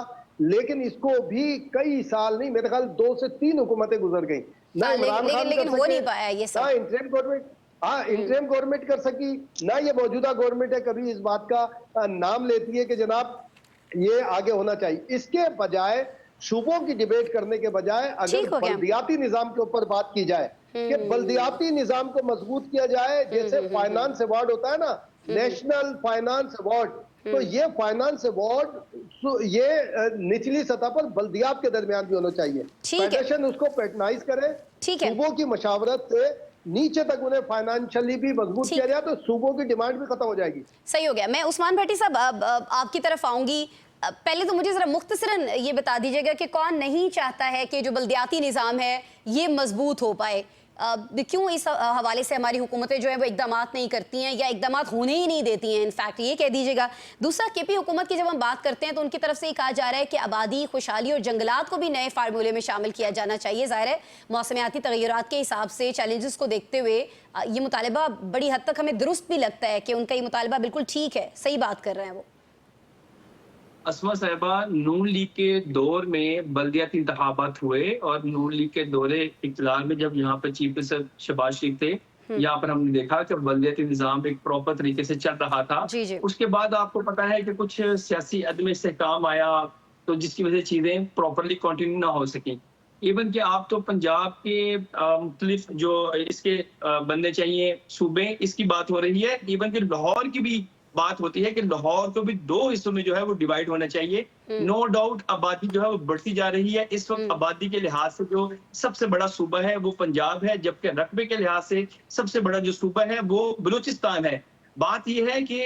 लेकिन इसको भी कई साल नहीं, मेरे ख्याल 2 से 3 हुकूमतें गुजर गई ना। इमरान खान लेकिन हो नहीं पाया ये सब। इंटरिम गवर्नमेंट, इंटरिम गवर्नमेंट कर सकी ना, ये मौजूदा गवर्नमेंट है कभी इस बात का नाम लेती है कि जनाब ये आगे होना चाहिए। इसके बजाय सूबों की डिबेट करने के बजाय अगर बल्दियाती निजाम के ऊपर बात की जाए कि बल्दियाती निजाम को मजबूत किया जाए, जैसे फाइनेंस अवार्ड होता है ना, नेशनल फाइनेंस अवार्ड, तो ये फाइनेंस अवार्ड ये निचली सतह पर बल्दियात के दरमियान भी होना चाहिए। फेडरेशन उसको पैटर्नाइज करे, सूबों की मशावरत से नीचे तक उन्हें फाइनेंशियली भी मजबूत किया जाए, तो सूबों की डिमांड भी खत्म हो जाएगी। सही हो गया। मैं उस्मान भट्टी साहब आपकी तरफ आऊंगी। पहले तो मुझे जरा मुख्तसरन ये बता दीजिएगा कि कौन नहीं चाहता है कि जो बल्दियाती निज़ाम है ये मजबूत हो पाए। क्यों इस हवाले से हमारी हुकूमतें जो है वो इकदाम नहीं करती हैं या इकदाम होने ही नहीं देती हैं, इनफैक्ट ये कह दीजिएगा। दूसरा, केपी हुकूमत की जब हम बात करते हैं तो उनकी तरफ से ये कहा जा रहा है कि आबादी, खुशहाली और जंगलात को भी नए फार्मूले में शामिल किया जाना चाहिए। ज़ाहिर है मौसमियाती तगय्युरात के हिसाब से चैलेंजेस को देखते हुए ये मुतालबा बड़ी हद तक हमें दुरुस्त भी लगता है कि उनका ये मुतालबा बिल्कुल ठीक है, सही बात कर रहे हैं वो। अस्मा साहिबा, नून लीग के दौर में बल्दियाती इंतखाबात हुए और नून लीग के दौरे इक़्तिदार में जब यहाँ पर चीफ मिनिस्टर शहबाज शरीफ थे, यहाँ पर हमने देखा कि बल्दियाती निज़ाम एक प्रॉपर तरीके से चल रहा था। जी। उसके बाद आपको पता है कि कुछ सियासी अदम इस्तेहकाम आया, तो जिसकी वजह से चीजें प्रॉपरली कंटिन्यू ना हो सकी। इवन कि आप तो पंजाब के मुख्तलिफ जो इसके बनने चाहिए सूबे, इसकी बात हो रही है। इवन कि लाहौर की भी बात होती है कि लाहौर को भी 2 हिस्सों में जो है वो डिवाइड होना चाहिए। नो डाउट आबादी जो है वो बढ़ती जा रही है। इस वक्त आबादी के लिहाज से जो सबसे बड़ा सूबा है वो पंजाब है, जबकि रकबे के लिहाज से सबसे बड़ा जो सूबा है वो बलूचिस्तान है। बात यह है कि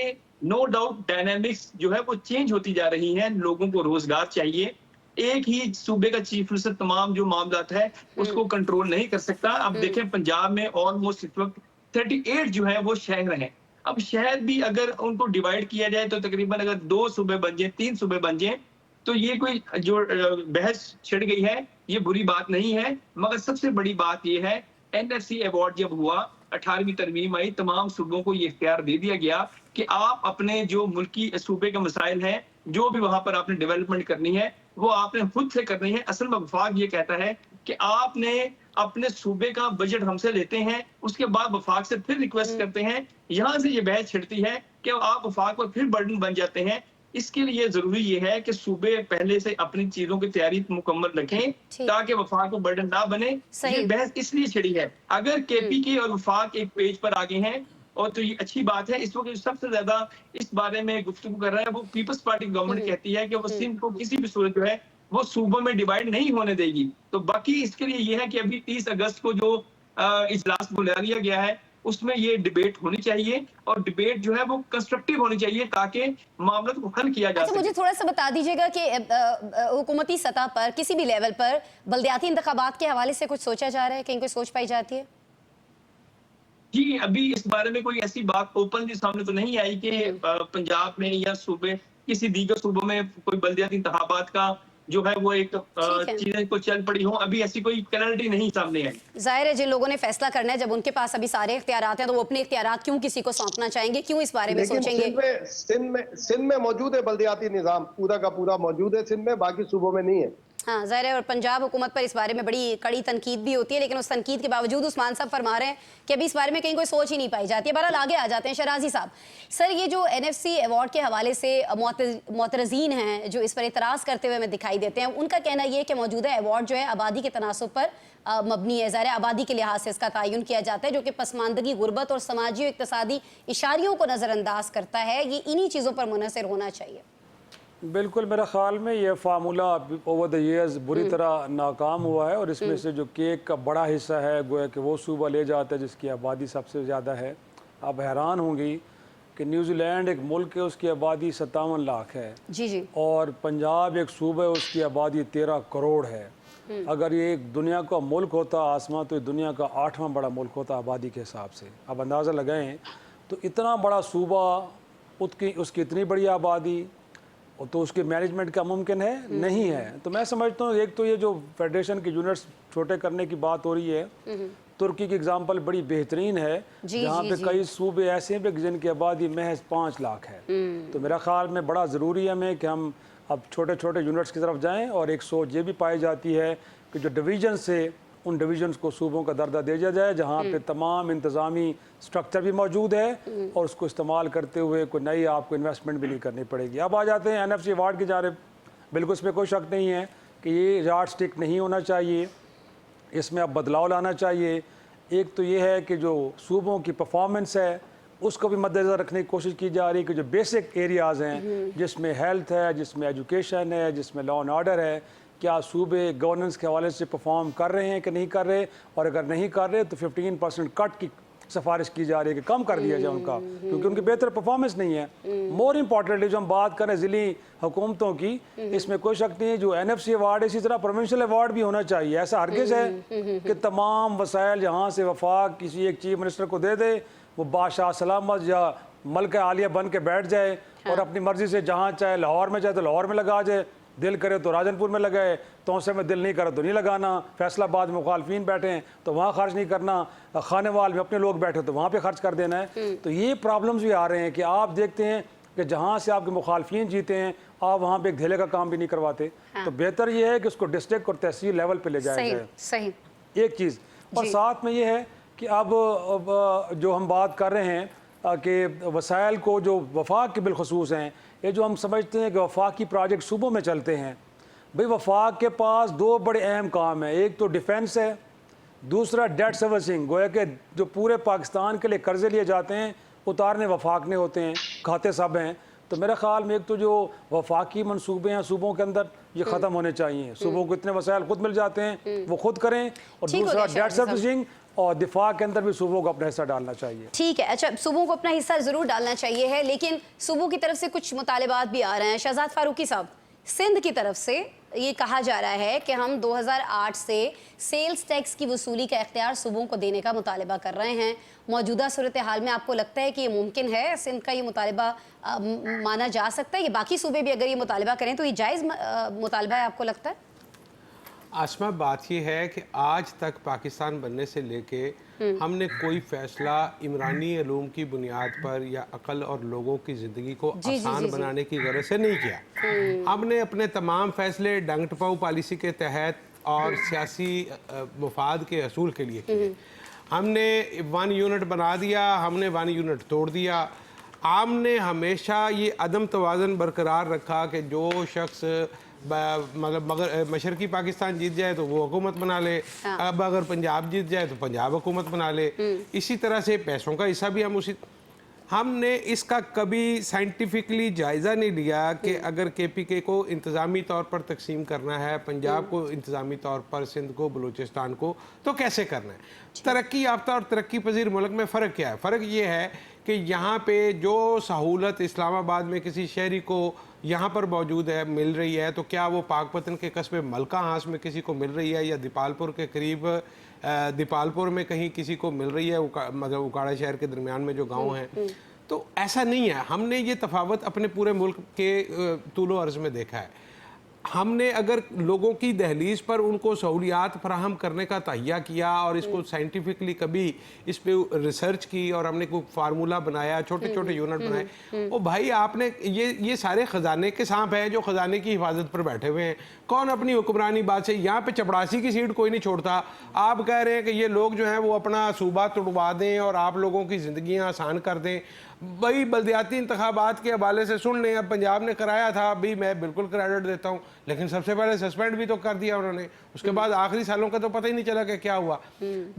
नो डाउट डायनामिक्स जो है वो चेंज होती जा रही है। लोगों को रोजगार चाहिए। एक ही सूबे का चीफ मिनिस्टर तमाम जो मामलात है उसको कंट्रोल नहीं कर सकता। अब देखें पंजाब में ऑलमोस्ट इस वक्त 38 जो है वो शहर हैं। अब शहर भी अगर उनको डिवाइड किया जाए तो तकरीबन अगर 2 सूबे बन जाए, 3 सूबे बन जाए, तो ये कोई जो बहस छिड़ गई है ये बुरी बात नहीं है। मगर सबसे बड़ी बात ये है, NFC अवार्ड जब हुआ, 18वीं तरमीम आई, तमाम सूबों को ये इख्तियार दे दिया गया कि आप अपने जो मुल्की सूबे के मसाइल हैं, जो भी वहां पर आपने डेवलपमेंट करनी है वो आपने खुद से करनी है। असल में वफाक ये कहता है कि आपने अपने सूबे का बजट हमसे लेते हैं, उसके बाद वफाक से फिर रिक्वेस्ट करते हैं। यहाँ से ये बहस छिड़ती है कि आप वफाक पर फिर बर्डन बन जाते हैं। इसके लिए जरूरी ये है कि सूबे पहले से अपनी चीजों की तैयारी मुकम्मल रखें ताकि वफाक को बर्डन ना बने। ये बहस इसलिए छिड़ी है। अगर KPK और वफाक एक पेज पर आगे हैं और तो ये अच्छी बात है। इस वक्त सबसे ज्यादा इस बारे में गुफ्तगू कर रहा है वो पीपल्स पार्टी गवर्नमेंट कहती है कि वो सिंध को किसी भी सूरत जो है वो सूबों में डिवाइड नहीं होने देगी। तो बाकी इसके लिए ये है कि अभी 30 अगस्त को जो इजलास बुला लिया गया है उसमें ये डिबेट होनी चाहिए और डिबेट जो है वो कंस्ट्रक्टिव होनी चाहिए ताकि मामले को हल किया जा सके। मुझे थोड़ा सा बता दीजिएगा कि हुकूमती सतह पर किसी भी लेवल पर बल्दियाती इंतखाबात के हवाले से कुछ सोचा जा रहा है, कहीं कोई सोच पाई जाती है? जी, अभी इस बारे में कोई ऐसी बात ओपनली सामने तो नहीं आई कि पंजाब में या सूबे किसी दीगर सूबों में कोई बल्दियाती इंतखाबात का जो है वो एक चीजें को चल पड़ी हो। अभी ऐसी कोई क्लैरिटी नहीं सामने आई। जाहिर है जिन लोगों ने फैसला करना है, जब उनके पास अभी सारे इख्तियारात हैं तो वो अपने इख्तियारात क्यों किसी को सौंपना चाहेंगे, क्यों इस बारे में सोचेंगे? सिंध में मौजूद है बल्दियाती निजाम, पूरा का पूरा मौजूद है सिंध में, बाकी सूबों में नहीं है। हाँ जाहिर है, और पंजाब हुकूमत पर इस बारे में बड़ी कड़ी तनकीद भी होती है, लेकिन उस तनकीद के बावजूद उस्मान साहब फरमा रहे हैं कि अभी इस बारे में कहीं कोई सोच ही नहीं पाई जाती है। बहरहाल आगे आ जाते हैं शराजी साहब। सर, ये जो NFC अवार्ड के हवाले से मुतरजीन हैं जो इस पर एतराज़ करते हुए हमें दिखाई देते हैं, उनका कहना यह है कि मौजूदा अवार्ड जो है आबादी के तनासुब पर मबनी है। ज़ाहिर है आबादी के लिहाज से इसका तयन किया जाता है, जो कि पसमानदगी, गुर्बत और समाजी और इक़्तिसादी इशारियों को नज़रअंदाज करता है। ये इन्हीं चीज़ों पर मुनहसर होना चाहिए। बिल्कुल, मेरा ख्याल में ये फार्मूला ओवर द ईयर्स बुरी तरह नाकाम हुआ है, और इसमें से जो केक का बड़ा हिस्सा है गोया कि वो सूबा ले जाता है जिसकी आबादी सबसे ज़्यादा है। आप हैरान होंगी कि न्यूजीलैंड एक मुल्क है, उसकी आबादी 57 लाख है। जी। और पंजाब एक सूबा है, उसकी आबादी 13 करोड़ है। अगर ये एक दुनिया का मुल्क होता आसमां, तो ये दुनिया का 8वां बड़ा मुल्क होता आबादी के हिसाब से। अब अंदाज़ा लगाएं तो इतना बड़ा सूबा, उसकी इतनी बड़ी आबादी, तो उसके मैनेजमेंट का मुमकिन है नहीं है। तो मैं समझता हूँ एक तो ये जो फेडरेशन के यूनिट्स छोटे करने की बात हो रही है, तुर्की की एग्जांपल बड़ी बेहतरीन है, जहाँ पे कई सूबे ऐसे हैं जिनकी आबादी महज 5 लाख है। तो मेरा ख्याल में बड़ा ज़रूरी है हमें कि हम अब छोटे छोटे यूनिट्स की तरफ जाएं, और एक सोच ये भी पाई जाती है कि जो डिवीजन से उन डिवीजन्स को सूबों का दर्जा दे दिया जाए, जहाँ पे तमाम इंतज़ामी स्ट्रक्चर भी मौजूद है, और उसको इस्तेमाल करते हुए कोई नई आपको इन्वेस्टमेंट भी नहीं करनी पड़ेगी। अब आ जाते हैं NFC अवार्ड की जानिब। बिल्कुल इसमें कोई शक नहीं है कि ये यार्ड स्टिक नहीं होना चाहिए, इसमें अब बदलाव लाना चाहिए। एक तो ये है कि जो सूबों की परफॉर्मेंस है उसको भी मद्देनज़र रखने की कोशिश की जा रही है कि जो बेसिक एरियाज़ हैं, जिसमें हेल्थ है, जिसमें एजुकेशन है, जिसमें लॉ एंड ऑर्डर है, क्या सूबे गवर्नेंस के हवाले से परफॉर्म कर रहे हैं कि नहीं कर रहे, और अगर नहीं कर रहे तो 15% कट की सिफारिश की जा रही है कि कम कर दिया जाए उनका, क्योंकि उनकी बेहतर परफॉर्मेंस नहीं है। मोर इम्पॉर्टेंटली जो हम बात करें ज़िली हुकूमतों की, इसमें कोई शक नहीं है जो NFC अवार्ड, इसी तरह प्रोविंशियल अवार्ड भी होना चाहिए। ऐसा हरगिज़ है कि तमाम वसाइल यहाँ से वफाक किसी एक चीफ मिनिस्टर को दे दे, वो बादशाह सलामत या मलका आलिया बन के बैठ जाए और अपनी मर्जी से जहाँ चाहे, लाहौर में चाहे तो लाहौर में लगा जाए, दिल करे तो राजनपुर में लगाए, तोसे में दिल नहीं करे तो नहीं लगाना, फैसलाबाद में मुखालफिन बैठे हैं तो वहाँ खर्च नहीं करना, खानेवाल में अपने लोग बैठे तो वहाँ पे खर्च कर देना है। तो ये प्रॉब्लम्स भी आ रहे हैं कि आप देखते हैं कि जहाँ से आपके मुखालफिन जीते हैं, आप वहाँ पे एक धेले का काम भी नहीं करवाते। तो बेहतर ये है कि उसको डिस्ट्रिक्ट और तहसील लेवल पे ले जाया जाए। सही एक चीज़, और साथ में ये है कि अब जो हम बात कर रहे हैं कि वसाइल को जो वफाक के बिलखसूस हैं, ये जो हम समझते हैं कि वफाकी प्रोजेक्ट सूबों में चलते हैं, भाई वफाक के पास 2 बड़े अहम काम हैं। एक तो डिफेंस है, दूसरा डेट सर्विसिंग। गोया कि जो पूरे पाकिस्तान के लिए कर्जे लिए जाते हैं उतारने वफाक ने होते हैं, खाते सब हैं। तो मेरे ख्याल में एक तो जो वफाकी मनसूबे हैं सूबों के अंदर, ये ख़त्म होने चाहिए। सूबों को इतने वसाइल खुद मिल जाते हैं, वो खुद करें। और दूसरा डेट सर्विसिंग और दिफा के अंदर भी सूबों को अपना हिस्सा डालना चाहिए। ठीक है, अच्छा, सूबों को अपना हिस्सा ज़रूर डालना चाहिए है, लेकिन सूबों की तरफ से कुछ मुतालिबात भी आ रहे हैं। शहजाद फारूकी साहब, सिंध की तरफ से ये कहा जा रहा है कि हम 2008 से सेल्स टैक्स की वसूली का इख्तियार सूबों को देने का मुतालबा कर रहे हैं। मौजूदा सूरत हाल में आपको लगता है कि ये मुमकिन है, सिंध का ये मुतालबा माना जा सकता है? ये बाकी सूबे भी अगर ये मुतालबा करें तो ये जायज़ मुतालबा है, आपको लगता है? आसमा, बात ये है कि आज तक पाकिस्तान बनने से लेके हमने कोई फैसला इमरानी अलूम की बुनियाद पर या अकल और लोगों की ज़िंदगी को आसान बनाने की गरज से नहीं किया। हमने अपने तमाम फैसले डंग टपाऊ पॉलिसी के तहत और सियासी मफाद के असूल के लिए किए। हमने 1 यूनिट बना दिया, हमने 1 यूनिट तोड़ दिया। हमने हमेशा ये अदम तवाज़न बरकरार रखा कि जो शख्स मतलब मगर मशरकी पाकिस्तान जीत जाए तो वो हुकूमत बना ले, अब अगर पंजाब जीत जाए तो पंजाब हुकूमत बना ले। इसी तरह से पैसों का हिस्सा भी हमने इसका कभी साइंटिफिकली जायज़ा नहीं लिया कि अगर KPK को इंतज़ामी तौर पर तकसीम करना है, पंजाब को इंतज़ामी तौर पर, सिंध को, बलूचिस्तान को, तो कैसे करना है। तरक्की याफ्ता और तरक्की पजीर मुल्क में फ़र्क क्या है? फ़र्क ये है कि यहाँ पे जो सहूलत इस्लामाबाद में किसी शहरी को यहाँ पर मौजूद है, मिल रही है, तो क्या वो पाकपतन के कस्बे मलका हास में किसी को मिल रही है, या दीपालपुर के करीब दीपालपुर में कहीं किसी को मिल रही है, मतलब उकाड़ा शहर के दरमियान में जो गांव है। तो ऐसा नहीं है, हमने ये तफावत अपने पूरे मुल्क के तूलो अर्ज में देखा है। हमने अगर लोगों की दहलीज पर उनको सहूलियात फराहम करने का तहिया किया और इसको साइंटिफिकली कभी इस पे रिसर्च की और हमने कोई फार्मूला बनाया, छोटे छोटे यूनिट बनाए, ओ भाई आपने ये सारे ख़जाने के सांप हैं जो ख़जाने की हिफाजत पर बैठे हुए हैं। कौन अपनी हुक्मरानी बात से, यहाँ पे चपड़ासी की सीट कोई नहीं छोड़ता। आप कह रहे हैं कि ये लोग जो हैं वो अपना सूबा तुड़वा दें और आप लोगों की ज़िंदगियाँ आसान कर दें। भाई बल्दियाती इंतखाबात के हवाले से सुन लें, अब पंजाब ने कराया था, अभी मैं बिल्कुल क्रेडिट देता हूँ, लेकिन सबसे पहले सस्पेंड भी तो कर दिया उन्होंने, उसके बाद आखिरी सालों का तो पता ही नहीं चला कि क्या हुआ।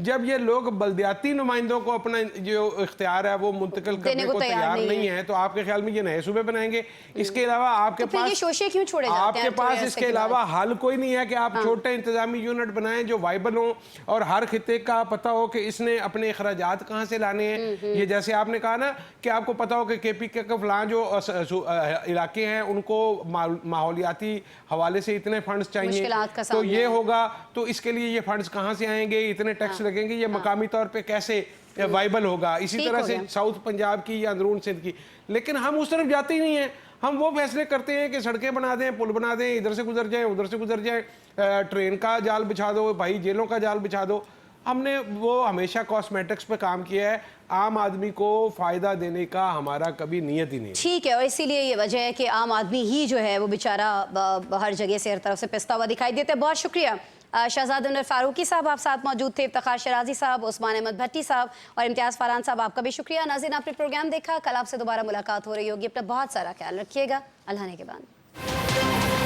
जब ये लोग बल्दियाती नुमाइंदों को अपना जो इख्तियार है वो मुंतकिल करने को तैयार नहीं है, तो आपके ख्याल में ये नए सूबे बनाएंगे? इसके अलावा आपके पास आपके पास इसके अलावा हल कोई नहीं है कि आप छोटे इंतजामी यूनिट बनाएं जो वाइबल हो और हर खिते का पता हो कि इसने अपने अखराजात कहाँ से लाने हैं। ये जैसे आपने कहा ना कि आपको पता हो कि KPK के फलां जो इलाके हैं उनको माहौलियाती हवाले से इतने फंड्स चाहिए, तो ये होगा, तो इसके लिए ये फंड्स कहाँ से आएंगे, इतने टैक्स लगेंगे, ये मकामी तौर पे कैसे वाइबल होगा। इसी तरह से साउथ पंजाब की या अंदरून सिंध की, लेकिन हम उस तरफ जाते ही नहीं हैं। हम वो फैसले करते हैं कि सड़कें बना दें, पुल बना दें, इधर से गुजर जाएं, उधर से गुजर जाएं, ट्रेन का जाल बिछा दो, भाई जेलों का जाल बिछा दो। हमने वो हमेशा कॉस्मेटिक्स पे काम किया है, आम आदमी को फ़ायदा देने का हमारा कभी नियत ही नहीं। ठीक है, और इसीलिए ये वजह है कि आम आदमी ही जो है वो बेचारा हर जगह से हर तरफ से पिसता हुआ दिखाई देता है। बहुत शुक्रिया शहजाद उमर फारूकी साहब, आप साथ मौजूद थे। इफ्तिखार शराजी साहब, उस्मान अहमद भट्टी साहब और इम्तियाज़ फरहान साहब, आपका भी शुक्रिया। नाज़रीन, आपने प्रोग्राम देखा, कल आपसे दोबारा मुलाकात हो रही होगी। अपना बहुत सारा ख्याल रखिएगा। अल्लाह ने के बाद।